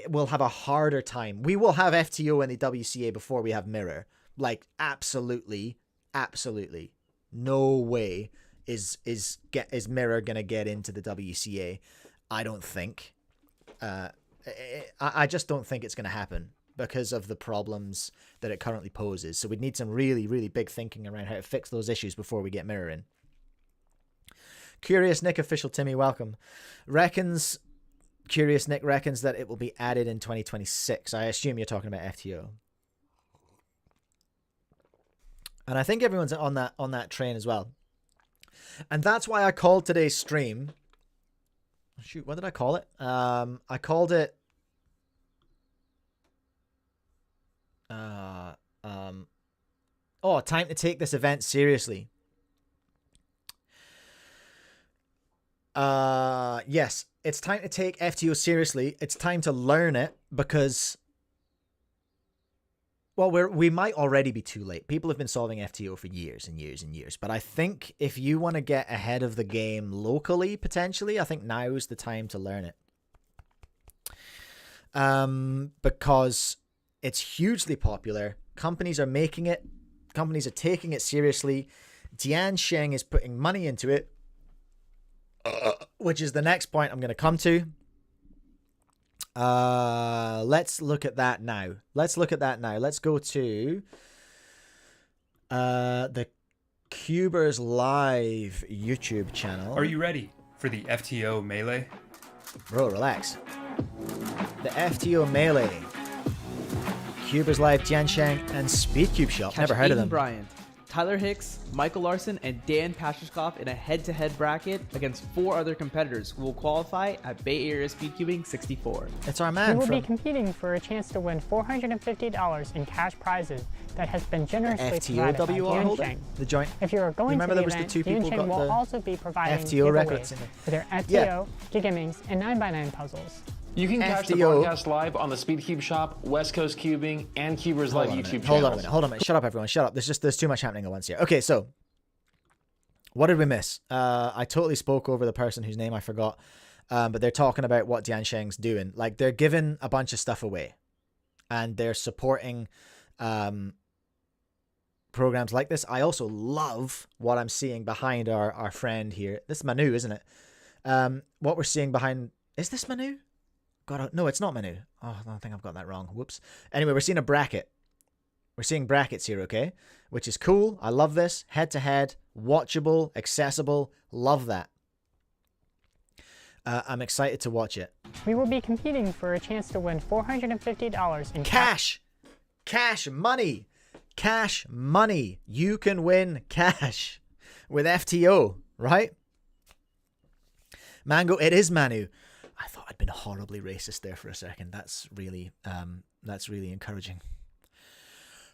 [SPEAKER 1] will have a harder time. We will have FTO in the WCA before we have Mirror. Like, absolutely. Absolutely. No way is Mirror going to get into the WCA. I don't think. I just don't think it's going to happen because of the problems that it currently poses. So we'd need some really, really big thinking around how to fix those issues before we get Mirror in. Curious Nick Official Timmy, welcome. Curious Nick reckons that it will be added in 2026. I assume you're talking about FTO. And I think everyone's on that train as well. And that's why I called today's stream. Shoot, what did I call it? I called it time to take this event seriously. Yes, it's time to take FTO seriously. It's time to learn it because, well, we might already be too late. People have been solving FTO for years and years and years. But I think if you want to get ahead of the game locally, potentially, I think now is the time to learn it. Because it's hugely popular. Companies are making it. Companies are taking it seriously. Diansheng is putting money into it. Which is the next point I'm going to come to. Let's look at that now. Let's go to the Cubers Live YouTube channel.
[SPEAKER 5] Are you ready for the FTO Melee?
[SPEAKER 1] Bro, relax. The FTO Melee. Cubers Live, Jiansheng, and Speedcube Shop.
[SPEAKER 6] Catch
[SPEAKER 1] Never heard of them.
[SPEAKER 6] Bryant, Tyler Hicks, Michael Larson, and Dan Pasterskov in a head-to-head bracket against 4 other competitors who will qualify at Bay Area Speedcubing 64.
[SPEAKER 1] It's our man.
[SPEAKER 7] We will be competing for a chance to win $450 in cash prizes that has been generously provided by YongjunCube.
[SPEAKER 1] The joint.
[SPEAKER 7] If you are going to the event, YongjunCube will also be providing
[SPEAKER 1] FTO
[SPEAKER 7] giveaways for their FTO, Gigamings, and 9x9 puzzles.
[SPEAKER 8] You can catch the broadcast live on the SpeedCube Shop, West Coast Cubing, and Cubers Live YouTube channels.
[SPEAKER 1] Hold on a minute. Shut up, everyone. Shut up. There's too much happening at once here. Okay, so what did we miss? I totally spoke over the person whose name I forgot, but they're talking about what Diansheng's doing. Like, they're giving a bunch of stuff away, and they're supporting programs like this. I also love what I'm seeing behind our friend here. This is Manu, isn't it? What we're seeing behind... Is this Manu? God, no, it's not Manu. Oh, I think I've got that wrong. Whoops. Anyway, we're seeing a bracket. We're seeing brackets here, okay? Which is cool. I love this. Head-to-head, watchable, accessible. Love that. I'm excited to watch it.
[SPEAKER 7] We will be competing for a chance to win $450 in
[SPEAKER 1] cash. Cash money. Cash money. You can win cash with FTO, right? Mango, it is Manu. I thought I'd been horribly racist there for a second. That's really encouraging.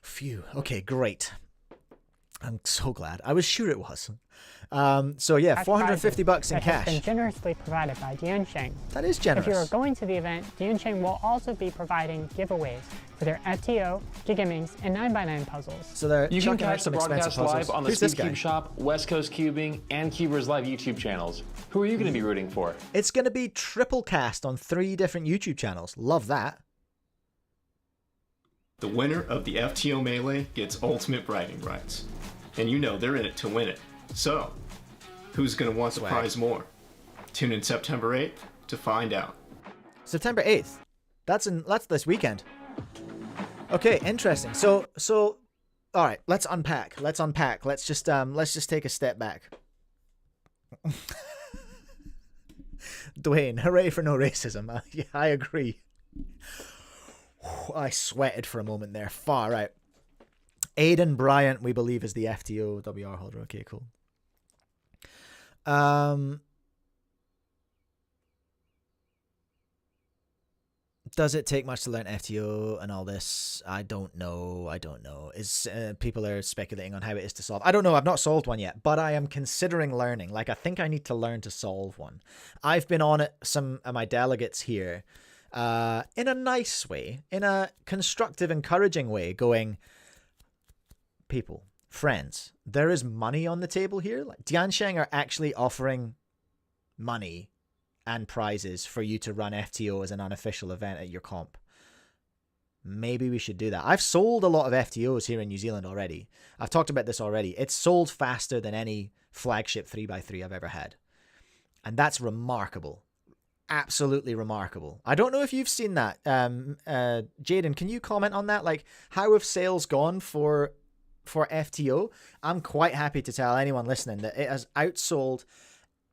[SPEAKER 1] Phew. Okay, great. I'm so glad. I was sure it was. So yeah, $450 in cash.
[SPEAKER 7] Has been generously provided by Diansheng.
[SPEAKER 1] That is generous.
[SPEAKER 7] If you are going to the event, Diansheng will also be providing giveaways for their FTO, Gigamings, and 9x9 puzzles.
[SPEAKER 1] So
[SPEAKER 8] you can catch the broadcast live on the SpeedCube Shop, West Coast Cubing, and Cubers Live YouTube channels. Who are you going to be rooting for?
[SPEAKER 1] It's going to be triple cast on 3 different YouTube channels. Love that.
[SPEAKER 9] The winner of the FTO Melee gets ultimate bragging rights. And you know they're in it to win it. So, who's going to want the prize more? Tune in September 8th to find out.
[SPEAKER 1] September 8th. That's this weekend. Okay, interesting. So all right, let's unpack. Let's just take a step back. Dwayne, hooray for no racism. Yeah, I agree. I sweated for a moment there. Far out. Aidan Bryant, we believe, is the FTO WR holder. Okay, cool. Does it take much to learn FTO and all this? I don't know. Is people are speculating on how it is to solve. I don't know. I've not solved one yet, but I am considering learning. Like, I think I need to learn to solve one. I've been on it, some of my delegates here, in a nice way, in a constructive, encouraging way, going, people, friends, there is money on the table here. Like, Diansheng are actually offering money and prizes for you to run FTO as an unofficial event at your comp. Maybe we should do that. I've sold a lot of FTOs here in New Zealand already. I've talked about this already. It's sold faster than any flagship 3x3 I've ever had. And that's remarkable. Absolutely remarkable. I don't know if you've seen that. Jaden, can you comment on that? Like, how have sales gone for FTO? I'm quite happy to tell anyone listening that it has outsold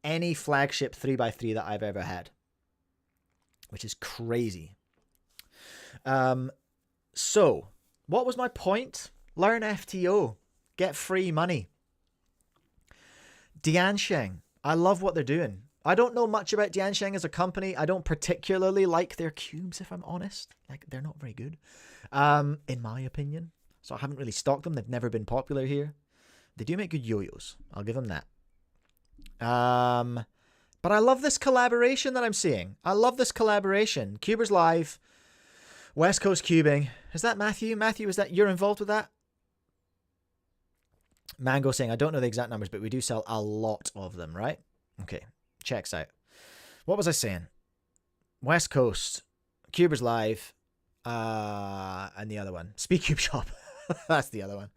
[SPEAKER 1] any flagship 3x3 that I've ever had, which is crazy. So what was my point? Learn FTO, get free money. Diansheng, I love what they're doing. I don't know much about Diansheng as a company. I don't particularly like their cubes, if I'm honest. Like, they're not very good, in my opinion. So I haven't really stocked them. They've never been popular here. They do make good yo-yos. I'll give them that. But I love this collaboration that I'm seeing. I love this collaboration. Cubers Live, West Coast Cubing. Is that Matthew? Matthew, is that you're involved with that? Mango saying, I don't know the exact numbers, but we do sell a lot of them, right? Okay, checks out. What was I saying? West Coast, Cubers Live, and the other one, Speedcube Shop. That's the other one.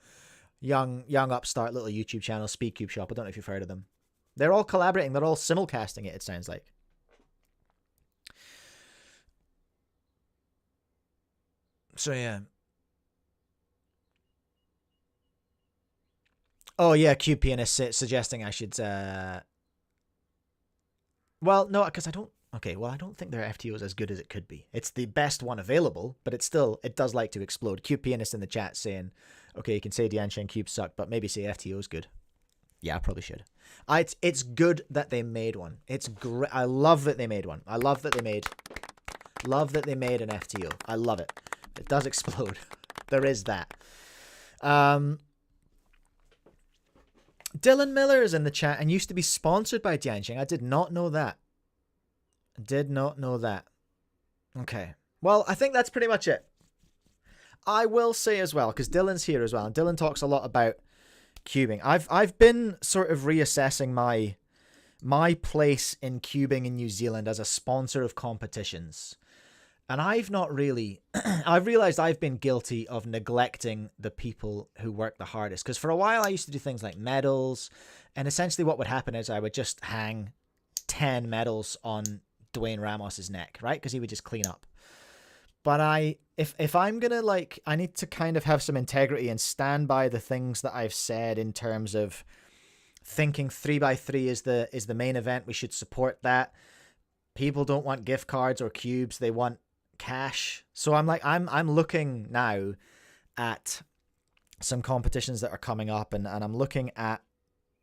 [SPEAKER 1] Young upstart little YouTube channel, Speedcube Shop. I don't know if you've heard of them. They're all collaborating. They're all simulcasting it sounds like. So, yeah. Oh, yeah, Cube Pianist suggesting I should... Well, no, because I don't... Okay, well, I don't think their FTO is as good as it could be. It's the best one available, but it does like to explode. Cube Pianist in the chat saying, okay, you can say Diansheng cubes suck, but maybe say FTO is good. Yeah, I probably should. It's good that they made one. It's great. I love that they made one. I love that they made an FTO. I love it. It does explode. There is that. Dylan Miller is in the chat and used to be sponsored by Diansheng. I did not know that. Did not know that. Okay. Well, I think that's pretty much it. I will say as well, because Dylan's here as well, and Dylan talks a lot about cubing. I've been sort of reassessing my place in cubing in New Zealand as a sponsor of competitions. And I've not really... I've realized I've been guilty of neglecting the people who work the hardest. Because for a while I used to do things like medals. And essentially what would happen is I would just hang 10 medals on Dwayne Ramos's neck, right? Because he would just clean up. But if I'm going to, like, I need to kind of have some integrity and stand by the things that I've said in terms of thinking 3x3 is the main event. We should support that. People don't want gift cards or cubes. They want cash. So I'm like, I'm looking now at some competitions that are coming up and I'm looking at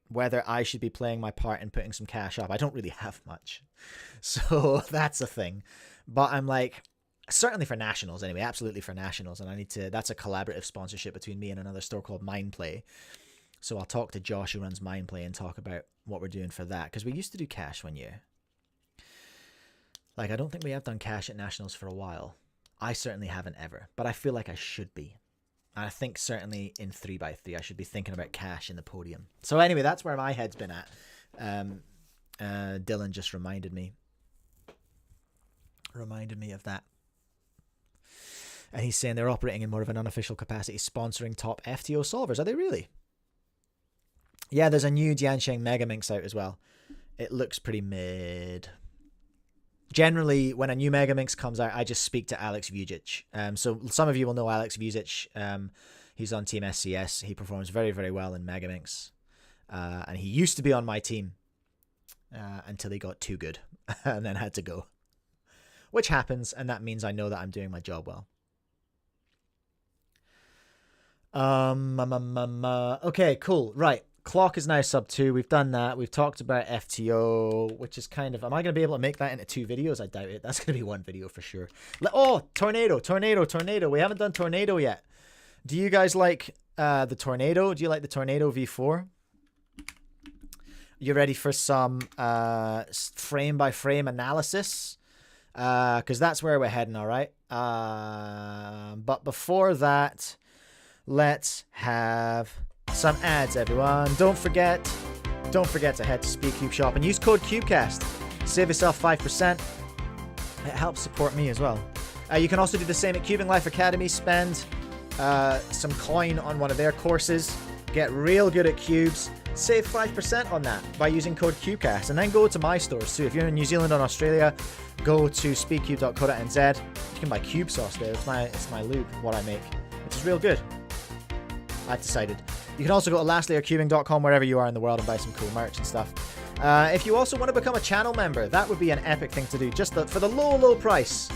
[SPEAKER 1] whether I should be playing my part in putting some cash up. I don't really have much. So that's a thing. But I'm like, certainly for nationals anyway, absolutely for nationals. And that's a collaborative sponsorship between me and another store called Mindplay. So I'll talk to Josh who runs Mindplay and talk about what we're doing for that. Because we used to do cash one year. Like, I don't think we have done cash at nationals for a while. I certainly haven't ever. But I feel like I should be. And I think certainly in 3x3 I should be thinking about cash in the podium. So anyway, that's where my head's been at. Dylan just reminded me of that. And he's saying they're operating in more of an unofficial capacity, sponsoring top FTO solvers. Are they really? Yeah, there's a new Diansheng Megaminx out as well. It looks pretty mid. Generally, when a new Megaminx comes out, I just speak to Alex Vujic. So some of you will know Alex Vujic. He's on Team SCS. He performs very, very well in Megaminx. And he used to be on my team until he got too good and then had to go. Which happens, and that means I know that I'm doing my job well. Okay, cool. Right. Clock is now sub 2. We've done that. We've talked about FTO, which is kind of... Am I going to be able to make that into 2 videos? I doubt it. That's going to be 1 video for sure. Oh, Tornado. We haven't done Tornado yet. Do you guys like the Tornado? Do you like the Tornado V4? You ready for some frame-by-frame analysis? Because that's where we're heading, all right? But before that, let's have some ads, everyone. Don't forget to head to SpeedCube Shop and use code Cubecast. Save yourself 5%. It helps support me as well. You can also do the same at Cubing Life Academy. Spend some coin on one of their courses. Get real good at cubes. Save 5% on that by using code Cubecast. And then go to my stores too. If you're in New Zealand or Australia, go to speedcube.co.nz. You can buy cube sauce there. It's my lube, what I make, which is real good. I've decided. You can also go to lastlayercubing.com wherever you are in the world and buy some cool merch and stuff. If you also want to become a channel member, that would be an epic thing to do. Just for the low price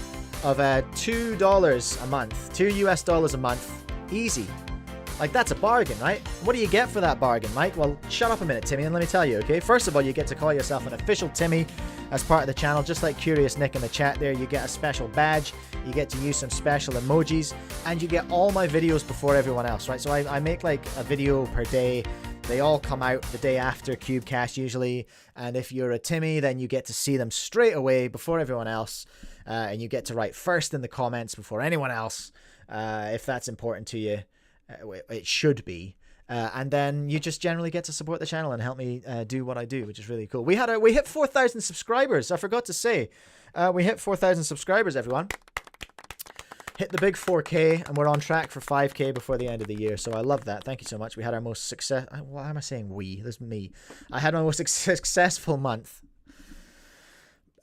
[SPEAKER 1] of $2 a month, $2 a month, easy. Like, that's a bargain, right? What do you get for that bargain, Mike? Well, shut up a minute, Timmy, and let me tell you, okay? First of all, you get to call yourself an official Timmy as part of the channel, just like Curious Nick in the chat there. You get a special badge, you get to use some special emojis, and you get all my videos before everyone else, right? So I make like a video per day. They all come out the day after Cubecast usually, and if you're a Timmy, then you get to see them straight away before everyone else, and you get to write first in the comments before anyone else, if that's important to you. It should be. And then you just generally get to support the channel and help me do what I do, which is really cool. We hit 4,000 subscribers. I forgot to say, we hit 4,000 subscribers, everyone. Hit the big 4K, and we're on track for 5K before the end of the year. So I love that. Thank you so much. We had our most success. Why am I saying we? This is me. I had my most successful month.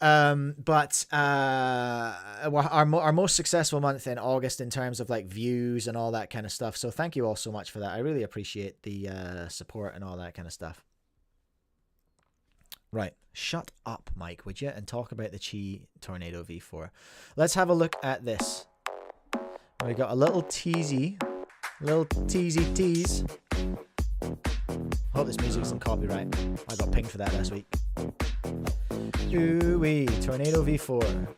[SPEAKER 1] But our most successful month in August in terms of like views and all that kind of stuff. So thank you all so much for that. I really appreciate the support and all that kind of stuff. Right, shut up, Mike, would you? And talk about the Chi Tornado V4. Let's have a look at this. We got a little teasy tease. Hope this music isn't copyright. I got pinged for that last week. Ooh-wee, Tornado V4.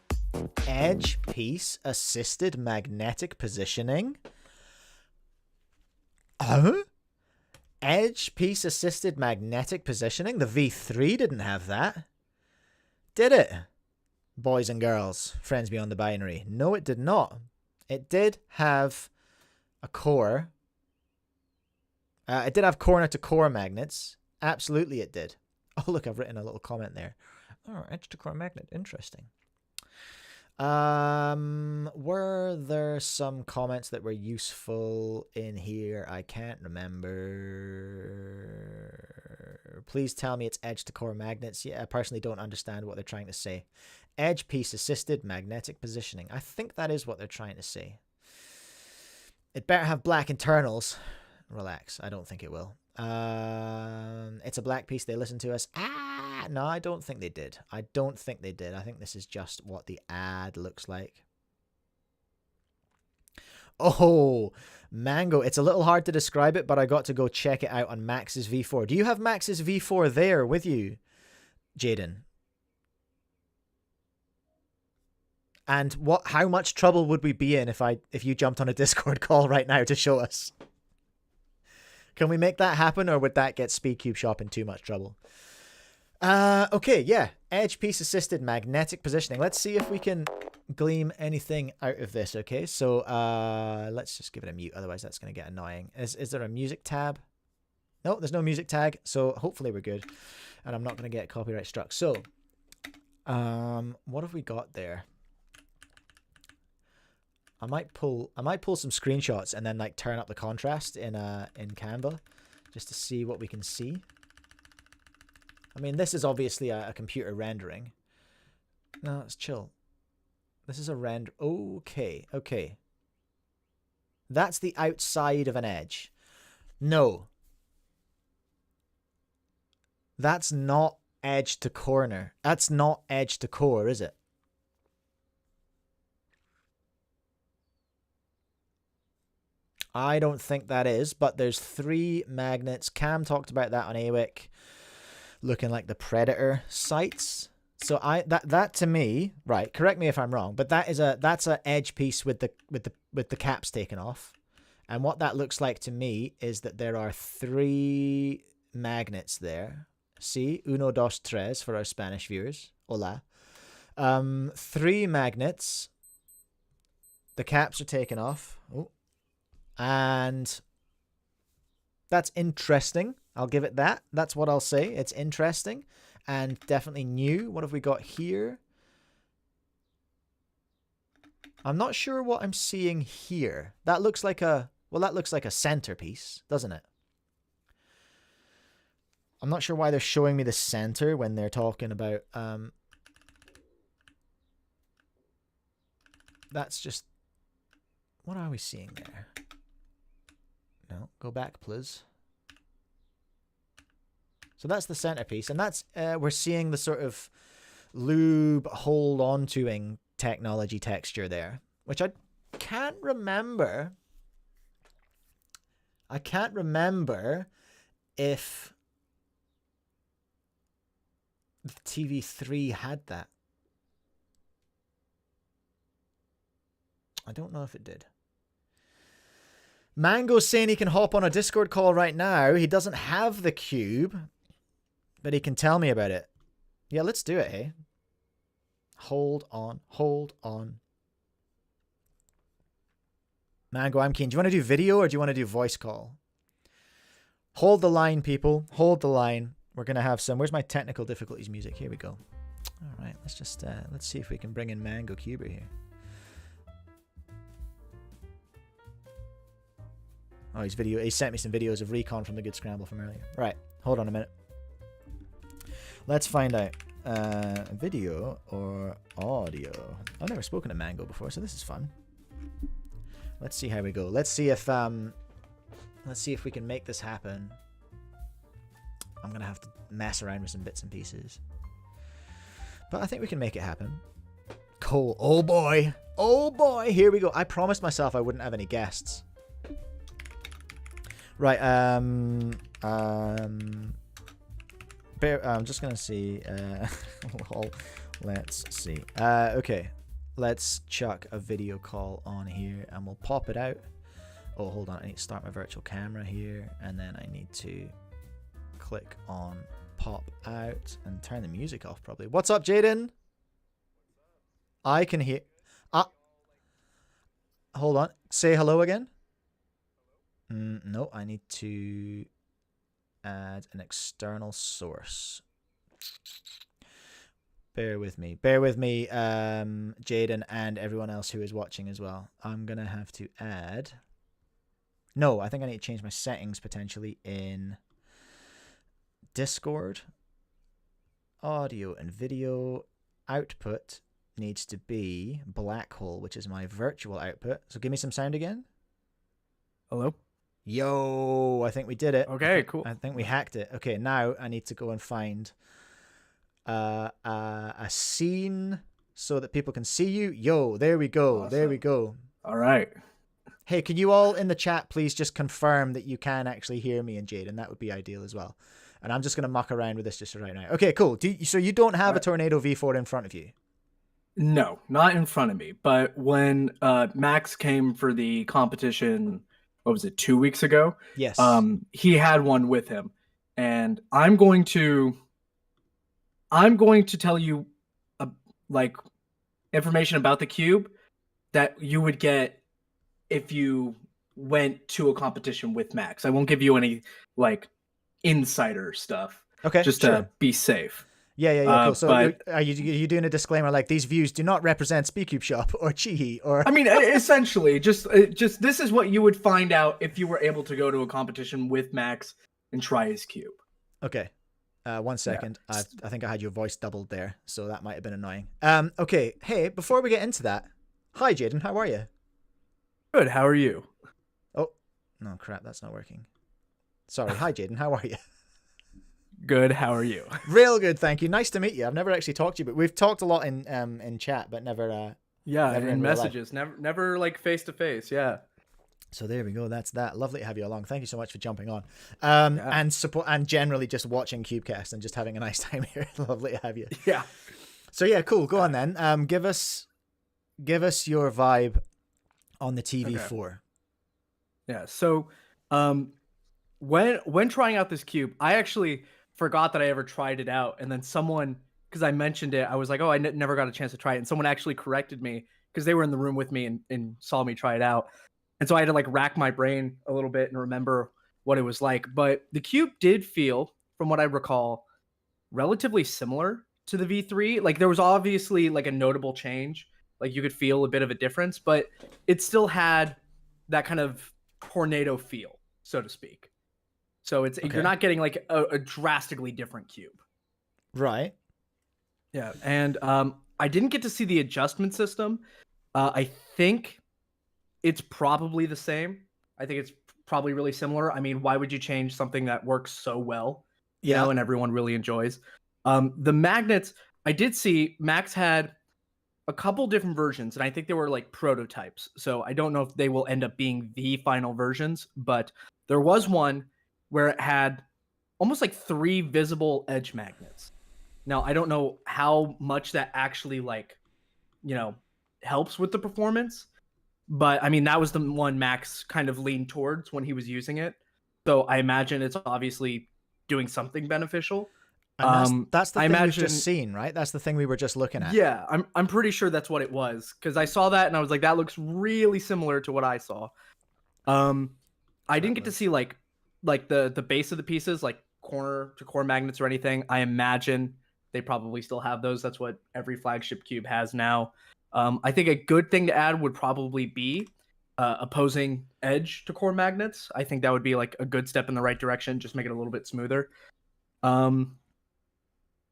[SPEAKER 1] Edge piece assisted magnetic positioning. Huh? Edge piece assisted magnetic positioning? The V3 didn't have that. Did it? Boys and girls, friends beyond the binary. No, it did not. It did have a core. It did have corner to core magnets. Absolutely it did. Oh, look, I've written a little comment there. Oh, edge to core magnet. Interesting. Were there some comments that were useful in here? I can't remember. Please tell me it's edge to core magnets. Yeah, I personally don't understand what they're trying to say. Edge piece assisted magnetic positioning. I think that is what they're trying to say. It better have black internals. Relax. I don't think it will. It's a black piece. They listen to us. No, I don't think they did. I don't think they did. I think this is just what the ad looks like. Oh, Mango. It's a little hard to describe it, but I got to go check it out on Max's V4. Do you have Max's V4 there with you, Jaden? And how much trouble would we be in if you jumped on a Discord call right now to show us? Can we make that happen, or would that get SpeedCube Shop in too much trouble? Okay, yeah. Edge piece assisted magnetic positioning. Let's see if we can glean anything out of this, okay? So let's just give it a mute, otherwise that's going to get annoying. Is there a music tab? No, there's no music tag, so hopefully we're good. And I'm not going to get copyright struck. So, what have we got there? I might pull some screenshots and then like turn up the contrast in Canva just to see what we can see. I mean, this is obviously a computer rendering. No, it's chill. This is a render. Okay. That's the outside of an edge. No. That's not edge to corner. That's not edge to core, is it? I don't think that is, but there's 3 magnets. Cam talked about that on AWIC, looking like the Predator sights. So that to me, right? Correct me if I'm wrong, but that's a edge piece with the caps taken off, and what that looks like to me is that there are 3 magnets there. See, uno, dos, tres for our Spanish viewers. Hola. 3 magnets. The caps are taken off. Oh. And that's interesting. I'll give it that. That's what I'll say. It's interesting and definitely new. What have we got here? I'm not sure what I'm seeing here. That looks like a centerpiece, doesn't it? I'm not sure why they're showing me the center when they're talking about that's just, what are we seeing there? No, go back, please. So that's the centerpiece, and that's we're seeing the sort of lube hold on toing technology texture there, which I can't remember. I can't remember if the TV3 had that. I don't know if it did. Mango's saying he can hop on a Discord call right now. He doesn't have the cube, but he can tell me about it. Yeah, let's do it, hey? Hold on. Hold on. Mango, I'm keen. Do you want to do video or do you want to do voice call? Hold the line, people. Hold the line. We're going to have some... Where's my technical difficulties music? Here we go. All right, let's just... let's see if we can bring in MoFangGeQiYi here. Oh, he sent me some videos of recon from the good scramble from earlier. Right, hold on a minute. Let's find out. Video or audio? I've never spoken to Mango before, so this is fun. Let's see how we go. Let's see if we can make this happen. I'm gonna have to mess around with some bits and pieces, but I think we can make it happen. Cool. Oh boy. Oh boy. Here we go. I promised myself I wouldn't have any guests. Right, I'm just gonna see, well, let's see, okay, let's chuck a video call on here, and we'll pop it out. Oh, hold on, I need to start my virtual camera here, and then I need to click on pop out, and turn the music off, probably. What's up, Jaden? I can hear, hold on, say hello again. No, I need to add an external source. Bear with me, Jaden and everyone else who is watching as well. I'm gonna have to add... No, I think I need to change my settings potentially in Discord. Audio and video output needs to be black hole, which is my virtual output. So give me some sound again.
[SPEAKER 10] Hello?
[SPEAKER 1] Yo, I think we did it.
[SPEAKER 10] Okay, cool.
[SPEAKER 1] I think we hacked it. Okay, now I need to go and find a scene so that people can see you. Yo, there we go. Awesome. There we go.
[SPEAKER 10] All right.
[SPEAKER 1] Hey, can you all in the chat please just confirm that you can actually hear me and Jaden? That would be ideal as well. And I'm just going to muck around with this just right now. Okay, cool. So you don't have a Tornado V4 in front of you?
[SPEAKER 10] No, not in front of me. But when Max came for the competition... What was it, 2 weeks ago?
[SPEAKER 1] Yes.
[SPEAKER 10] He had one with him, and I'm going to tell you, like, information about the cube that you would get if you went to a competition with Max. I won't give you any like insider stuff.
[SPEAKER 1] Okay.
[SPEAKER 10] Just to be safe.
[SPEAKER 1] Yeah, cool. So are you doing a disclaimer like these views do not represent SpeedCube Shop or QiYi or...
[SPEAKER 10] I mean, essentially, just this is what you would find out if you were able to go to a competition with Max and try his cube.
[SPEAKER 1] Okay. 1 second. Yeah. I think I had your voice doubled there, so that might have been annoying. Okay. Hey, before we get into that, hi, Jaden. How are you?
[SPEAKER 10] Good. How are you?
[SPEAKER 1] Oh, no, crap. That's not working. Sorry. Hi, Jaden. How are you?
[SPEAKER 10] Good. How are you?
[SPEAKER 1] Real good, thank you. Nice to meet you. I've never actually talked to you, but we've talked a lot in chat, but never.
[SPEAKER 10] Never in messages. Never like face to face. Yeah.
[SPEAKER 1] So there we go. That's that. Lovely to have you along. Thank you so much for jumping on, and support, and generally just watching Cubecast and just having a nice time here. Lovely to have you.
[SPEAKER 10] Yeah.
[SPEAKER 1] So yeah, cool. Go on then. Give us your vibe on the TV4.
[SPEAKER 10] Okay. Yeah. So, when trying out this cube, I actually forgot that I ever tried it out, and then someone, because I mentioned it, I was like, oh, I never got a chance to try it, and someone actually corrected me because they were in the room with me and saw me try it out. And so I had to like rack my brain a little bit and remember what it was like. But the cube did feel, from what I recall, relatively similar to the V3. Like there was obviously like a notable change. Like you could feel a bit of a difference, but it still had that kind of tornado feel, so to speak. So it's you're not getting like a drastically different cube.
[SPEAKER 1] Right.
[SPEAKER 10] Yeah. And I didn't get to see the adjustment system. I think it's probably the same. I think it's probably really similar. I mean, why would you change something that works so well, you know, and everyone really enjoys? The magnets, I did see Max had a couple different versions, and I think they were like prototypes. So I don't know if they will end up being the final versions, but there was one where it had almost like 3 visible edge magnets. Now, I don't know how much that actually like, you know, helps with the performance. But I mean, that was the one Max kind of leaned towards when he was using it. So I imagine it's obviously doing something beneficial.
[SPEAKER 1] And that's the thing we've just seen, right? That's the thing we were just looking at.
[SPEAKER 10] Yeah, I'm pretty sure that's what it was, because I saw that and I was like, that looks really similar to what I saw. I didn't get to see like the base of the pieces, like corner to core magnets or anything. I imagine they probably still have those. That's what every flagship cube has now. I think a good thing to add would probably be opposing edge to core magnets. I think that would be like a good step in the right direction, just make it a little bit smoother.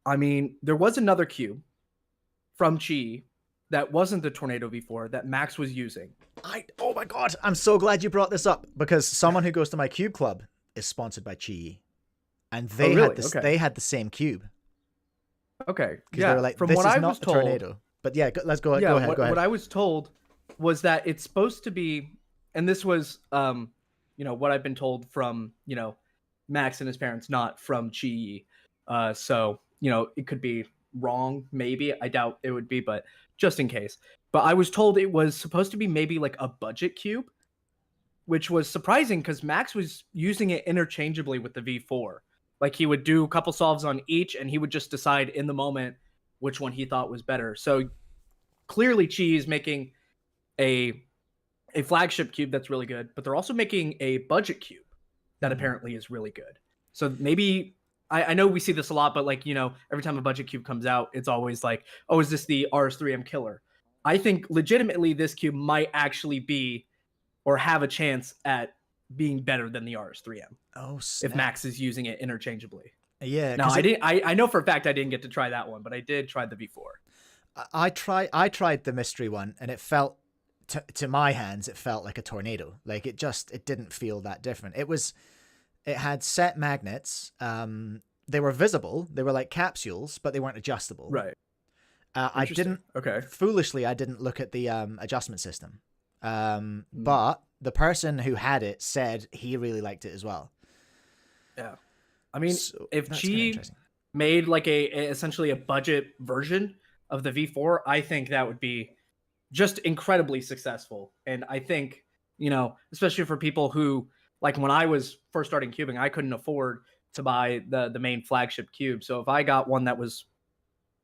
[SPEAKER 10] I mean, there was another cube from YongjunCube that wasn't the Tornado V4 that Max was using.
[SPEAKER 1] Oh my god, I'm so glad you brought this up, because someone who goes to my cube club is sponsored by YongjunCube, and they they had the same cube.
[SPEAKER 10] Okay,
[SPEAKER 1] yeah. They were like, from what I was told, Tornado. But yeah, let's go.
[SPEAKER 10] Yeah,
[SPEAKER 1] go ahead.
[SPEAKER 10] What I was told was that it's supposed to be, and this was, you know, what I've been told from, you know, Max and his parents, not from YongjunCube. So, you know, it could be wrong, maybe. I doubt it would be, but just in case. But I was told it was supposed to be maybe like a budget cube, which was surprising because Max was using it interchangeably with the V4. Like he would do a couple solves on each, and he would just decide in the moment which one he thought was better. So clearly YongjunCube is making a flagship cube that's really good, but they're also making a budget cube that apparently is really good. So maybe, I know we see this a lot, but like, you know, every time a budget cube comes out, it's always like, oh, is this the RS3M killer? I think legitimately this cube might actually be, or have a chance at being better than the RS3M.
[SPEAKER 1] Oh, snap.
[SPEAKER 10] If Max is using it interchangeably.
[SPEAKER 1] Yeah.
[SPEAKER 10] No, I know for a fact I didn't get to try that one, but I did try the V4.
[SPEAKER 1] I tried the mystery one, and it felt, to my hands, it felt like a tornado. Like it didn't feel that different. It had set magnets. They were visible. They were like capsules, but they weren't adjustable.
[SPEAKER 10] Right.
[SPEAKER 1] I didn't.
[SPEAKER 10] Okay.
[SPEAKER 1] Foolishly, I didn't look at the adjustment system. But the person who had it said he really liked it as well.
[SPEAKER 10] Yeah. I mean, so if YongjunCube made like essentially a budget version of the V4, I think that would be just incredibly successful. And I think, you know, especially for people who, like when I was first starting cubing, I couldn't afford to buy the main flagship cube. So if I got one that was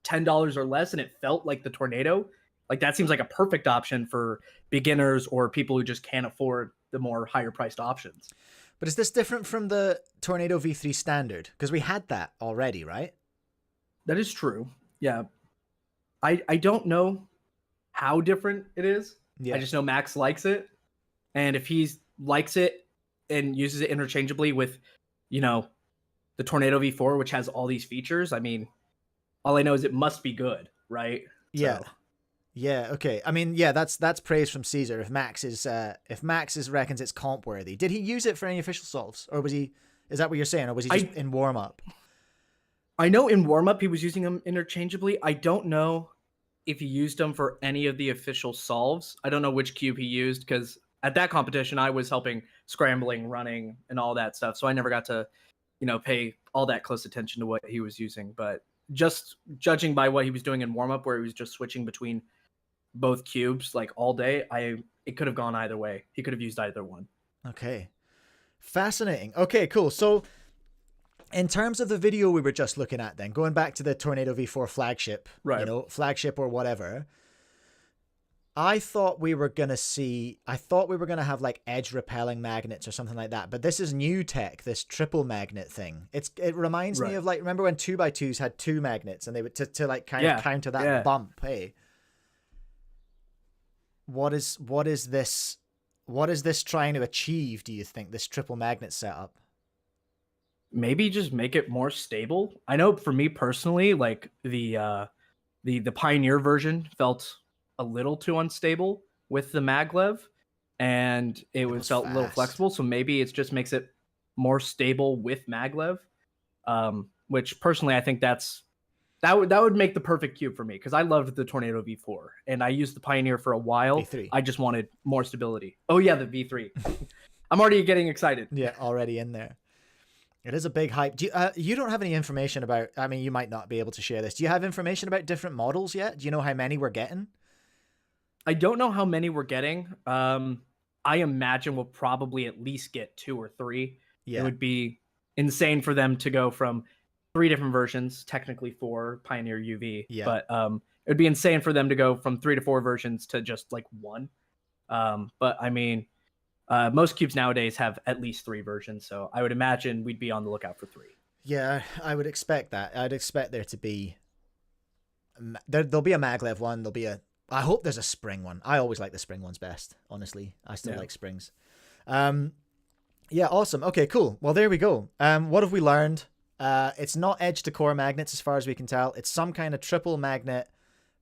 [SPEAKER 10] $10 or less and it felt like the Tornado, like that seems like a perfect option for beginners or people who just can't afford the more higher priced options.
[SPEAKER 1] But is this different from the Tornado V3 standard? Because we had that already, right?
[SPEAKER 10] That is true. Yeah. I don't know how different it is. Yeah. I just know Max likes it. And if he likes it and uses it interchangeably with, you know, the Tornado V4, which has all these features, I mean, all I know is it must be good, right?
[SPEAKER 1] Yeah. So. Yeah, okay. I mean, yeah, that's praise from Caesar. If Max reckons it's comp worthy. Did he use it for any official solves? Or is that what you're saying? Or was he just in warm up?
[SPEAKER 10] I know in warm up he was using them interchangeably. I don't know if he used them for any of the official solves. I don't know which cube he used because at that competition, I was helping scrambling, running, and all that stuff. So I never got to, pay all that close attention to what he was using. But just judging by what he was doing in warm up, where he was just switching between both cubes like all day, it could have gone either way. He could have used either one.
[SPEAKER 1] Okay. Fascinating. Okay, cool. So in terms of the video we were just looking at then, going back to the Tornado V4 flagship,
[SPEAKER 10] right.
[SPEAKER 1] Flagship or whatever, I thought we were going to have like edge repelling magnets or something like that. But this is new tech, this triple magnet thing. It reminds me of like, remember when 2x2s had 2 magnets and they would to like kind of counter that bump, hey? What is this trying to achieve, do you think, this triple magnet setup?
[SPEAKER 10] Maybe just make it more stable. I know for me personally, like the Pioneer version felt a little too unstable with the maglev, and it felt a little flexible. So maybe it just makes it more stable with maglev, which personally I think that would make the perfect cube for me, because I loved the Tornado V4 and I used the Pioneer for a while.
[SPEAKER 1] V3.
[SPEAKER 10] I just wanted more stability. Oh yeah, the V3. I'm already getting excited.
[SPEAKER 1] Yeah, already in there. It is a big hype. You don't have any information about, I mean, you might not be able to share this. Do you have information about different models yet? Do you know how many we're getting?
[SPEAKER 10] I don't know how many we're getting. I imagine we'll probably at least get 2 or 3.
[SPEAKER 1] Yeah.
[SPEAKER 10] It would be insane for them to go from 3 different versions, technically 4 Pioneer UV.
[SPEAKER 1] Yeah.
[SPEAKER 10] But it would be insane for them to go from 3 to 4 versions to just like 1. But I mean, most cubes nowadays have at least 3 versions, so I would imagine we'd be on the lookout for 3.
[SPEAKER 1] Yeah, I would expect that. I'd expect there to be... There'll be a maglev one. I hope there's a spring one. I always like the spring ones best, honestly. I still like springs. Yeah, awesome. Okay, cool. Well, there we go. What have we learned? It's not edge to core magnets as far as we can tell. It's some kind of triple magnet,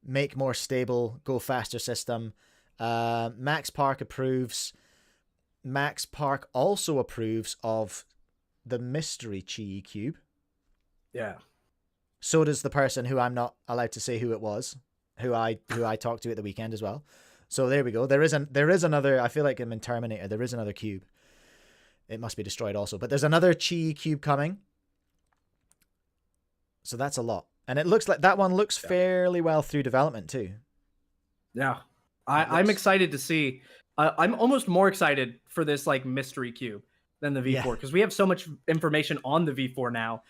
[SPEAKER 1] make more stable, go faster system. Max Park approves. Max Park also approves of the mystery QiYi cube. Yeah. So does the person who I'm not allowed to say who it was, who I talked to at the weekend as well. So there we go. There is another, I feel like I'm in Terminator, there is another cube. It must be destroyed also. But there's another QiYi cube coming. So that's a lot. And it looks like that one looks fairly well through development too.
[SPEAKER 10] Yeah. I'm excited to see. I'm almost more excited for this like mystery cube than the V4, because we have so much information on the V4 now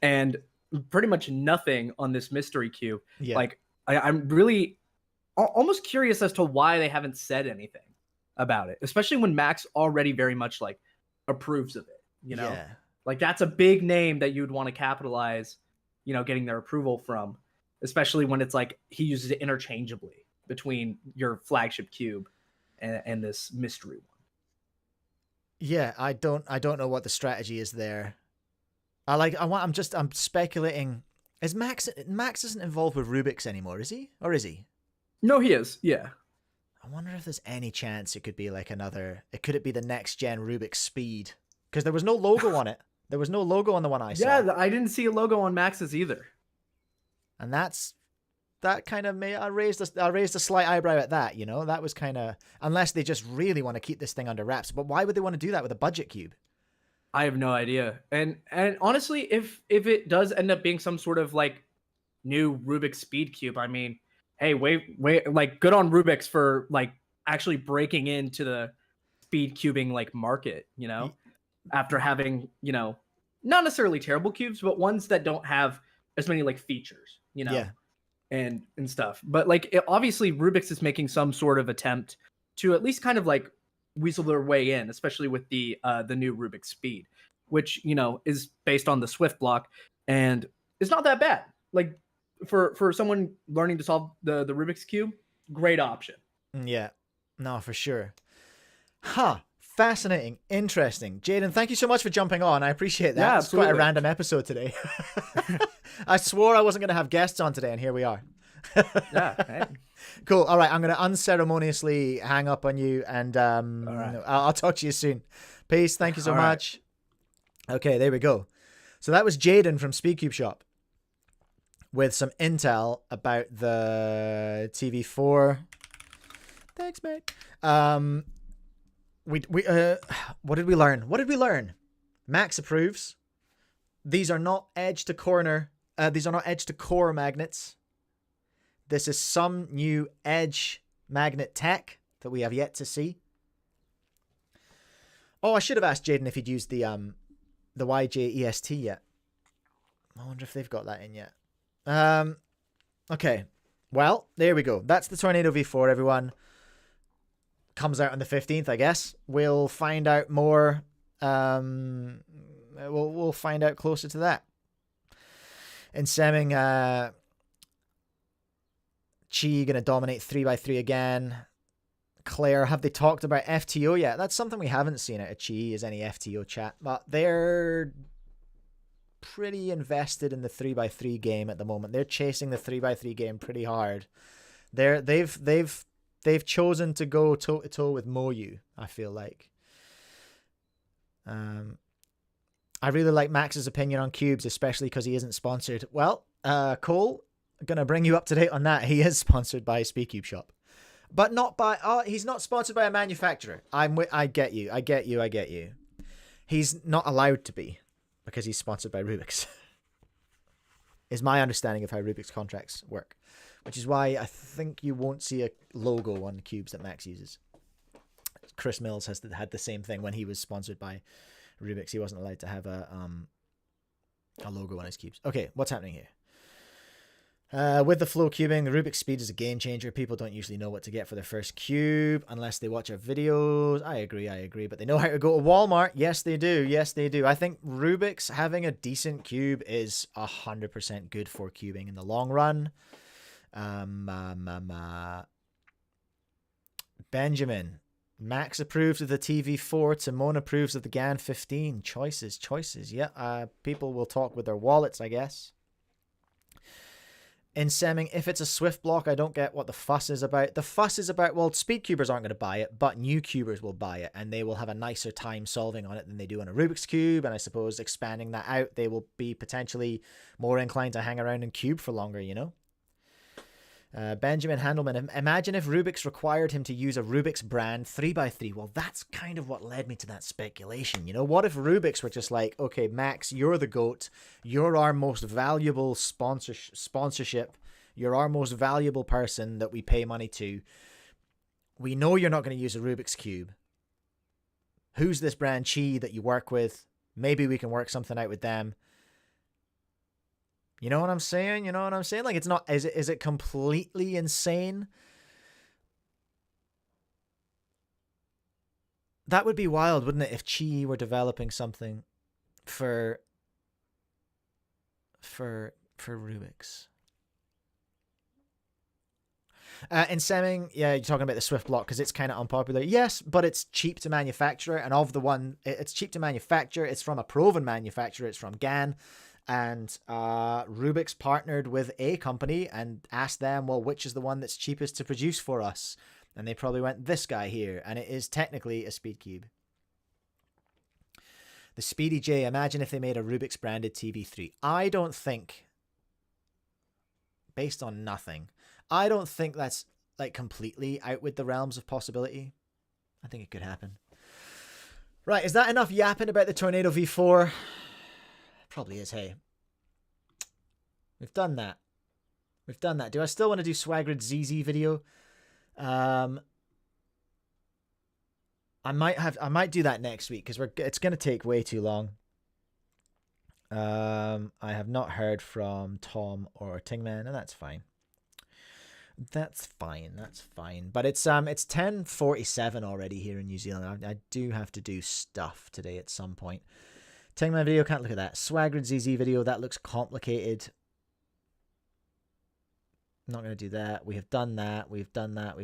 [SPEAKER 10] and pretty much nothing on this mystery cube.
[SPEAKER 1] Yeah.
[SPEAKER 10] Like I'm really almost curious as to why they haven't said anything about it, especially when Max already very much like approves of it,
[SPEAKER 1] Yeah.
[SPEAKER 10] Like that's a big name that you'd want to capitalize, getting their approval from, especially when it's like he uses it interchangeably between your flagship cube and this mystery one.
[SPEAKER 1] Yeah, I don't know what the strategy is there. I'm speculating. Is Max isn't involved with Rubik's anymore, is he? Or is he?
[SPEAKER 10] No, he is. Yeah.
[SPEAKER 1] I wonder if there's any chance it could be like could it be the next gen Rubik's Speed? Because there was no logo on it. There was no logo on the one I saw.
[SPEAKER 10] Yeah, I didn't see a logo on Max's either.
[SPEAKER 1] And that kind of I raised a slight eyebrow at that, That was kind of, unless they just really want to keep this thing under wraps. But why would they want to do that with a budget cube?
[SPEAKER 10] I have no idea. And honestly, if it does end up being some sort of like new Rubik's Speed cube, I mean, hey, wait, like good on Rubik's for like actually breaking into the speed cubing like market, after having, not necessarily terrible cubes, but ones that don't have as many like features, and stuff. But like obviously Rubik's is making some sort of attempt to at least kind of like weasel their way in, especially with the new Rubik's Speed, which is based on the Swift block and it's not that bad. Like for someone learning to solve the Rubik's cube, great option.
[SPEAKER 1] Yeah, no, for sure. Fascinating, interesting. Jaden, thank you so much for jumping on. I appreciate that.
[SPEAKER 10] Yeah,
[SPEAKER 1] it's quite a random episode today. I swore I wasn't going to have guests on today, and here we are.
[SPEAKER 10] Yeah. Hey.
[SPEAKER 1] Cool. All right, I'm going to unceremoniously hang up on you, and
[SPEAKER 10] right.
[SPEAKER 1] I'll talk to you soon. Peace. Thank you so much. Right. Okay, there we go. So that was Jaden from Speedcube Shop with some intel about the TV4. Thanks, mate. what did we learn? What did we learn? Max approves. These are not edge to corner. These are not edge to core magnets. This is some new edge magnet tech that we have yet to see. Oh, I should have asked Jaden if he'd used the YongjunCube EST yet. I wonder if they've got that in yet. Okay. Well, there we go. That's the Tornado V4, everyone. Comes out on the 15th, I guess. We'll find out more. We'll find out closer to that. In Semming, Chi gonna dominate 3x3 again. Claire, have they talked about FTO yet? That's something we haven't seen out of Chi, is any FTO chat. But they're pretty invested in the 3x3 game at the moment. They're chasing the 3x3 game pretty hard. They've chosen to go toe to toe with Moyu, I feel like. I really like Max's opinion on cubes, especially because he isn't sponsored. Well, Cole, gonna bring you up to date on that. He is sponsored by Speedcube Shop, but not by. He's not sponsored by a manufacturer. I get you. He's not allowed to be because he's sponsored by Rubik's. Is my understanding of how Rubik's contracts work, which is why I think you won't see a logo on cubes that Max uses. Chris Mills has had the same thing when he was sponsored by Rubik's. He wasn't allowed to have a logo on his cubes. Okay, what's happening here? With the flow cubing, the Rubik's Speed is a game changer. People don't usually know what to get for their first cube unless they watch our videos. I agree, but they know how to go to Walmart. Yes, they do. I think Rubik's having a decent cube is 100% good for cubing in the long run. Benjamin. Max approves of the TV4. Timon approves of the GAN 15. Choices. Yeah, people will talk with their wallets, I guess. In Semming, if it's a Swift block, I don't get what the fuss is about. The fuss is about, well, speed cubers aren't going to buy it, but new cubers will buy it, and they will have a nicer time solving on it than they do on a Rubik's Cube, and I suppose expanding that out, they will be potentially more inclined to hang around in cube for longer, you know? Benjamin Handelman, imagine if Rubik's required him to use a Rubik's brand 3x3. Well, that's kind of what led me to that speculation. You know, what if Rubik's were just like, okay, Max, you're the GOAT. You're our most valuable sponsorship. You're our most valuable person that we pay money to. We know you're not going to use a Rubik's Cube. Who's this brand Chi that you work with? Maybe we can work something out with them. You know what I'm saying? Like, it's not, is it completely insane? That would be wild, wouldn't it, if Chi were developing something for Rubik's. In Semming, yeah, you're talking about the Swift block because it's kind of unpopular. Yes, but it's cheap to manufacture, and it's cheap to manufacture. It's from a proven manufacturer. It's from GAN. And Rubik's partnered with a company and asked them, well, which is the one that's cheapest to produce for us? And they probably went, this guy here. And it is technically a speed cube. The Speedy J, imagine if they made a Rubik's branded TV3. I don't think, based on nothing, I don't think that's like completely out with the realms of possibility. I think it could happen. Right, is that enough yapping about the Tornado V4? Probably is, hey. We've done that. Do I still want to do Swaggered ZZ video? I might do that next week because it's going to take way too long. I have not heard from Tom or Tingman, and that's fine. That's fine. But it's 10:47 already here in New Zealand. I do have to do stuff today at some point. Tingman video, can't look at that. Swaggered ZZ video, that looks complicated. Not going to do that. We have done that. We've done that.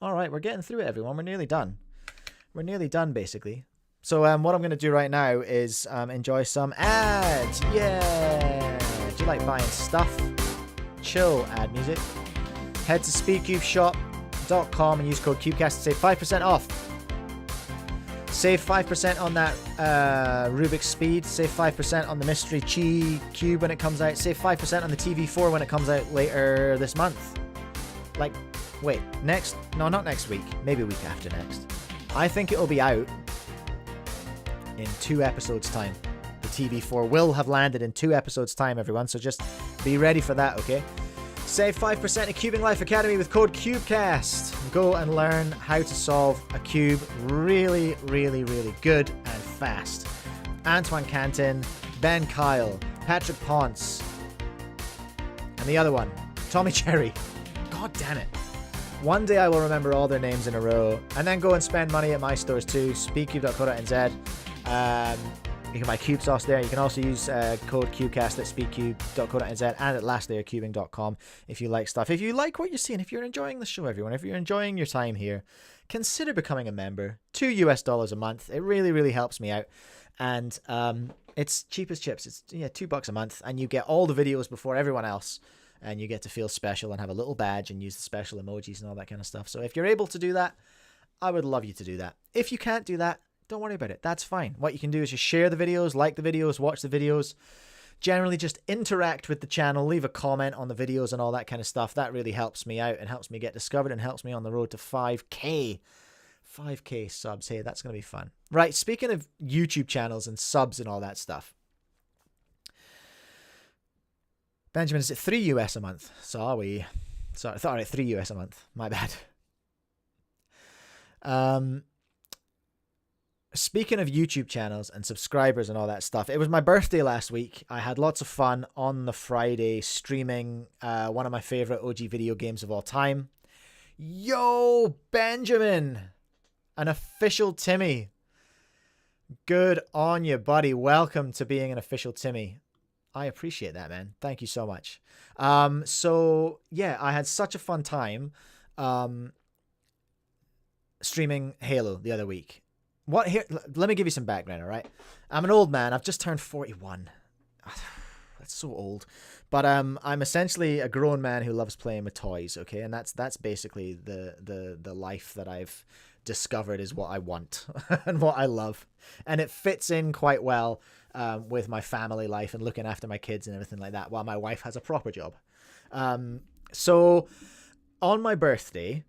[SPEAKER 1] All right, we're getting through it, everyone. We're nearly done. Basically. So what I'm going to do right now is enjoy some ads. Yeah. Do you like buying stuff? Chill ad music. Head to speedcubeshop.com and use code Cubecast to save 5% off. Save 5% on that Rubik's Speed. Save 5% on the Mystery Chi Cube when it comes out. Save 5% on the TV4 when it comes out later this month. Like, wait, not next week. Maybe week after next. I think it'll be out in 2 episodes' time. The TV4 will have landed in 2 episodes' time, everyone, so just be ready for that, okay? Save 5% at Cubing Life Academy with code Cubecast. Go and learn how to solve a cube really, really, really good and fast. Antoine Cantin, Ben Kyle, Patrick Ponce, and the other one, Tommy Cherry. God damn it. One day I will remember all their names in a row, and then go and spend money at my stores too, speedcube.co.nz. You can buy cube sauce there. You can also use code Cubecast at speedcube.co.nz and at lastlayercubing.com if you like stuff. If you like what you're seeing, if you're enjoying the show, everyone, if you're enjoying your time here, consider becoming a member. $2 a month. It really, really helps me out. And it's cheap as chips. It's $2 a month, and you get all the videos before everyone else, and you get to feel special and have a little badge and use the special emojis and all that kind of stuff. So if you're able to do that, I would love you to do that. If you can't do that, don't worry about it. That's fine. What you can do is just share the videos, like the videos, watch the videos. Generally just interact with the channel, leave a comment on the videos and all that kind of stuff. That really helps me out and helps me get discovered and helps me on the road to 5K. 5K subs. Hey, that's going to be fun. Right, speaking of YouTube channels and subs and all that stuff. Benjamin, is it $3 a month? Sorry, $3 a month. My bad. Speaking of YouTube channels and subscribers and all that stuff, it was my birthday last week. I had lots of fun on the Friday streaming one of my favorite OG video games of all time. Yo, Benjamin, an official Timmy. Good on you, buddy. Welcome to being an official Timmy. I appreciate that, man. Thank you so much. So yeah, I had such a fun time streaming Halo the other week. Let me give you some background, all right? I'm an old man. I've just turned 41. That's so old. But I'm essentially a grown man who loves playing with toys, okay? And that's basically the life that I've discovered is what I want and what I love. And it fits in quite well with my family life and looking after my kids and everything like that while my wife has a proper job. So on my birthday,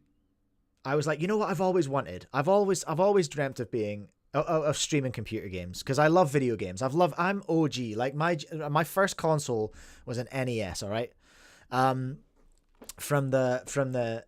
[SPEAKER 1] I was like, you know what I've always wanted? I've always dreamt of being of streaming computer games because I love video games. I'm OG. Like my first console was an NES, all right? From the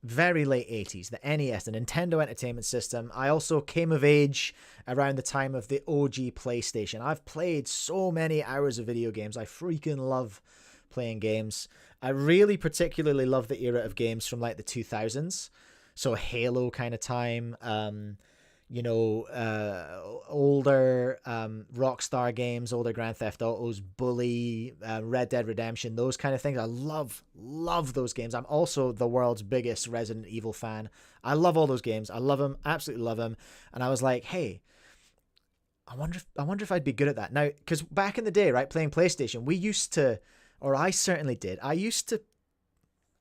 [SPEAKER 1] very late 80s, the NES, the Nintendo Entertainment System. I also came of age around the time of the OG PlayStation. I've played so many hours of video games. I freaking love playing games. I really particularly love the era of games from like the 2000s. So Halo kind of time, older Rockstar games, older Grand Theft Autos, Bully, Red Dead Redemption, those kind of things. I love those games. I'm also the world's biggest Resident Evil fan. I love all those games. I love them, absolutely love them. And I was like, hey, I wonder if I'd be good at that. Now, because back in the day, right, playing PlayStation, I certainly did.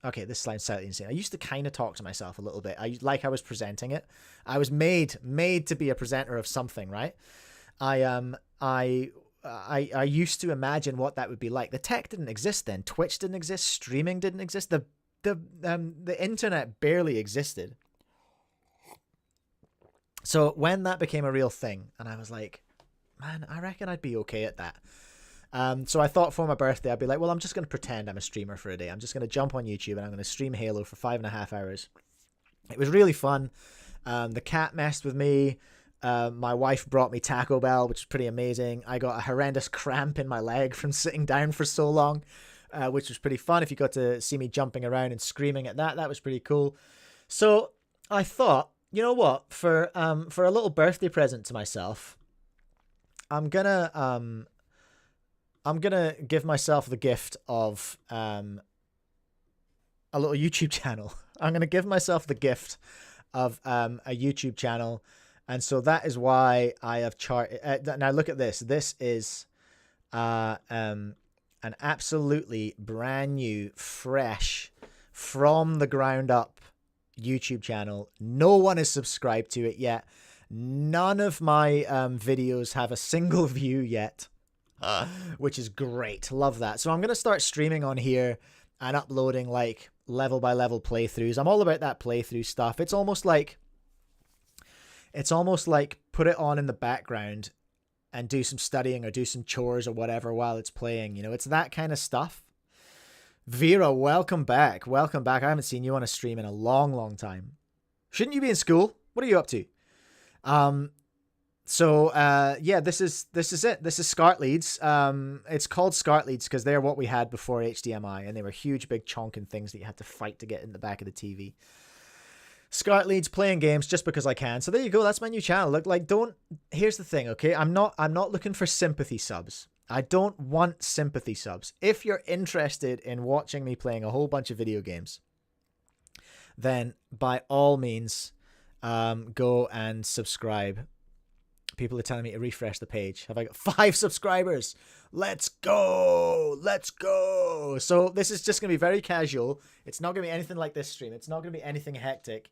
[SPEAKER 1] Okay, this sounds slightly insane. I used to kind of talk to myself a little bit. I was presenting it. I was made to be a presenter of something, right? I used to imagine what that would be like. The tech didn't exist then. Twitch didn't exist. Streaming didn't exist. The internet barely existed. So when that became a real thing, and I was like, man, I reckon I'd be okay at that. So I thought for my birthday, I'd be like, well, I'm just going to pretend I'm a streamer for a day. I'm just going to jump on YouTube and I'm going to stream Halo for 5.5 hours. It was really fun. The cat messed with me. My wife brought me Taco Bell, which was pretty amazing. I got a horrendous cramp in my leg from sitting down for so long, which was pretty fun. If you got to see me jumping around and screaming at that was pretty cool. So I thought, you know what, for a little birthday present to myself, I'm gonna give myself the gift of a little YouTube channel. I'm gonna give myself the gift of a YouTube channel, and so that is why I have charted. Now look at this. This is an absolutely brand new, fresh, from the ground up YouTube channel. No one is subscribed to it yet. None of my videos have a single view yet. Which is great. Love that. So I'm going to start streaming on here and uploading like level by level playthroughs. I'm all about that playthrough stuff. It's almost like it's almost like put it on in the background and do some studying or do some chores or whatever while it's playing. You know, it's that kind of stuff. Vera, welcome back. Welcome back. I haven't seen you on a stream in a long, long time. Shouldn't you be in school? What are you up to? Yeah, this is it. This is SCART leads. It's called SCART leads because they're what we had before HDMI, and they were huge, big chonking things that you had to fight to get in the back of the TV. SCART leads, playing games just because I can. So there you go. That's my new channel. Look, like, here's the thing, okay? I'm not looking for sympathy subs. I don't want sympathy subs. If you're interested in watching me playing a whole bunch of video games, then by all means, go and subscribe. People are telling me to refresh the page. Have I got 5 subscribers? Let's go! Let's go! So this is just going to be very casual. It's not going to be anything like this stream. It's not going to be anything hectic.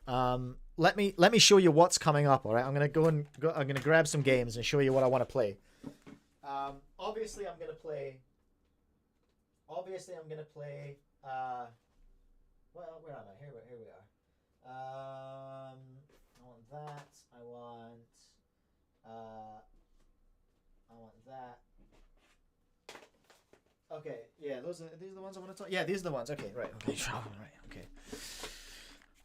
[SPEAKER 1] Let me show you what's coming up, all right? I'm going to I'm going to grab some games and show you what I want to play. Obviously I'm going to play well, where am I? Here we are. I want that. I want that. Okay, yeah, these are the ones I want to talk. Yeah, these are the ones. Okay, right. Okay, okay.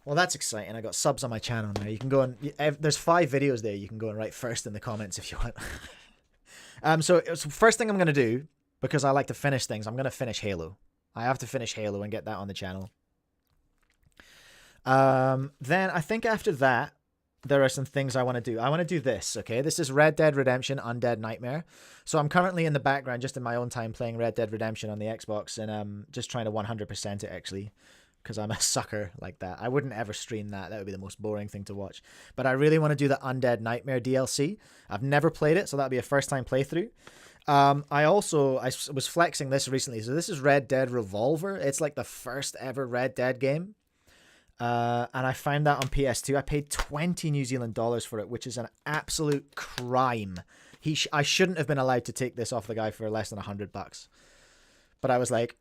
[SPEAKER 1] Well, that's exciting. I got subs on my channel now. You can go and there's 5 videos there. You can go and write first in the comments if you want. So first thing I'm gonna do, because I like to finish things, I'm gonna finish Halo. I have to finish Halo and get that on the channel. Then I think after that, there are some things I want to do. I want to do this, okay? This is Red Dead Redemption Undead Nightmare. So I'm currently in the background, just in my own time, playing Red Dead Redemption on the Xbox, and just trying to 100% it, actually, because I'm a sucker like that. I wouldn't ever stream that. That would be the most boring thing to watch. But I really want to do the Undead Nightmare DLC. I've never played it, so that'll be a first-time playthrough. I was flexing this recently. So this is Red Dead Revolver. It's like the first ever Red Dead game. And I found that on PS2. I paid 20 New Zealand dollars for it, which is an absolute crime. I shouldn't have been allowed to take this off the guy for less than $100. But I was like,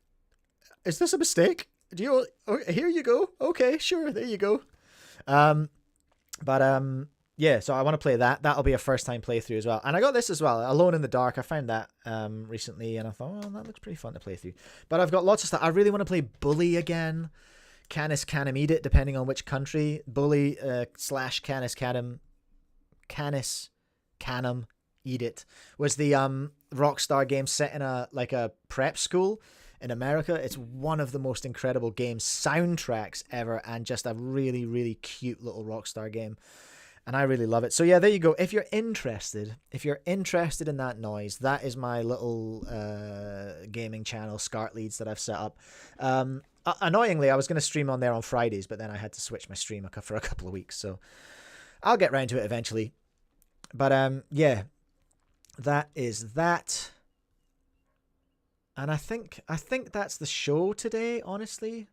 [SPEAKER 1] is this a mistake? Here you go. Okay, sure, there you go. Yeah, so I want to play that. That'll be a first time playthrough as well. And I got this as well, Alone in the Dark. I found that recently, and I thought, oh, that looks pretty fun to play through. But I've got lots of stuff. I really want to play Bully again. Canis Canem Eat It, depending on which country. Bully / Canis Canem Eat It was the Rockstar game set in a prep school in America. It's one of the most incredible games, soundtracks ever, and just a really, really cute little Rockstar game. And I really love it. So yeah, there you go. If you're interested in that noise, that is my little gaming channel, SCART Leads, that I've set up. Annoyingly, I was going to stream on there on Fridays, but then I had to switch my stream for a couple of weeks. So I'll get round to it eventually. But yeah, that is that. And I think that's the show today, honestly.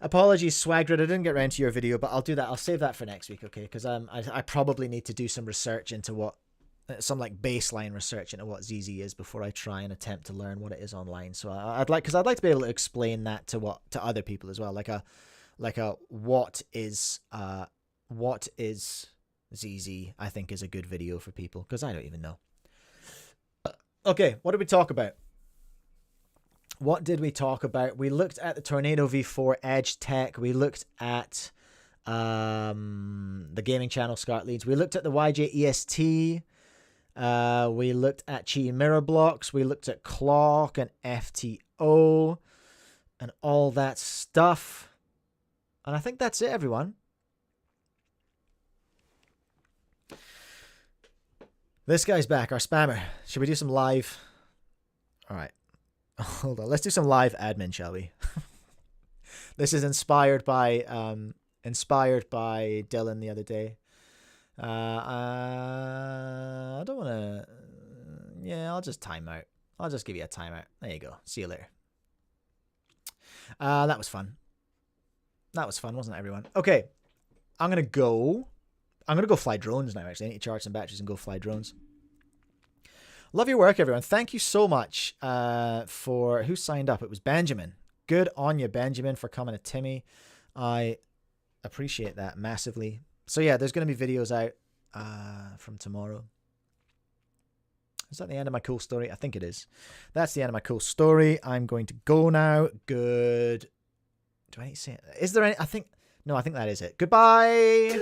[SPEAKER 1] Apologies, Swagrid, I didn't get around to your video, but I'll do that. I'll save that for next week, okay? Because I probably need to do some research into some baseline research into what ZZ is before I try and attempt to learn what it is online. So I'd like to be able to explain that to other people as well, like a what is ZZ, I think is a good video for people, because I don't even know. Okay, what did we talk about? What did we talk about? We looked at the Tornado V4 Edge Tech. We looked at the gaming channel SCART Leads. We looked at the YJ EST. We looked at Chi Mirror Blocks. We looked at Clock and FTO and all that stuff. And I think that's it, everyone. This guy's back, our spammer. Should we do some live? All right. Hold on. Let's do some live admin, shall we? This is inspired by Dylan the other day. I don't want to... Yeah, I'll just time out. I'll just give you a timeout. There you go. See you later. That was fun. That was fun, wasn't it, everyone? Okay. I'm going to go fly drones now, actually. I need to charge some batteries and go fly drones. Love your work, everyone. Thank you so much for... Who signed up? It was Benjamin. Good on you, Benjamin, for coming to Timmy. I appreciate that massively. So yeah, there's going to be videos out from tomorrow. Is that the end of my cool story? I think it is. That's the end of my cool story. I'm going to go now. Good. Do I need to say it? Is there any? I think that is it. Goodbye.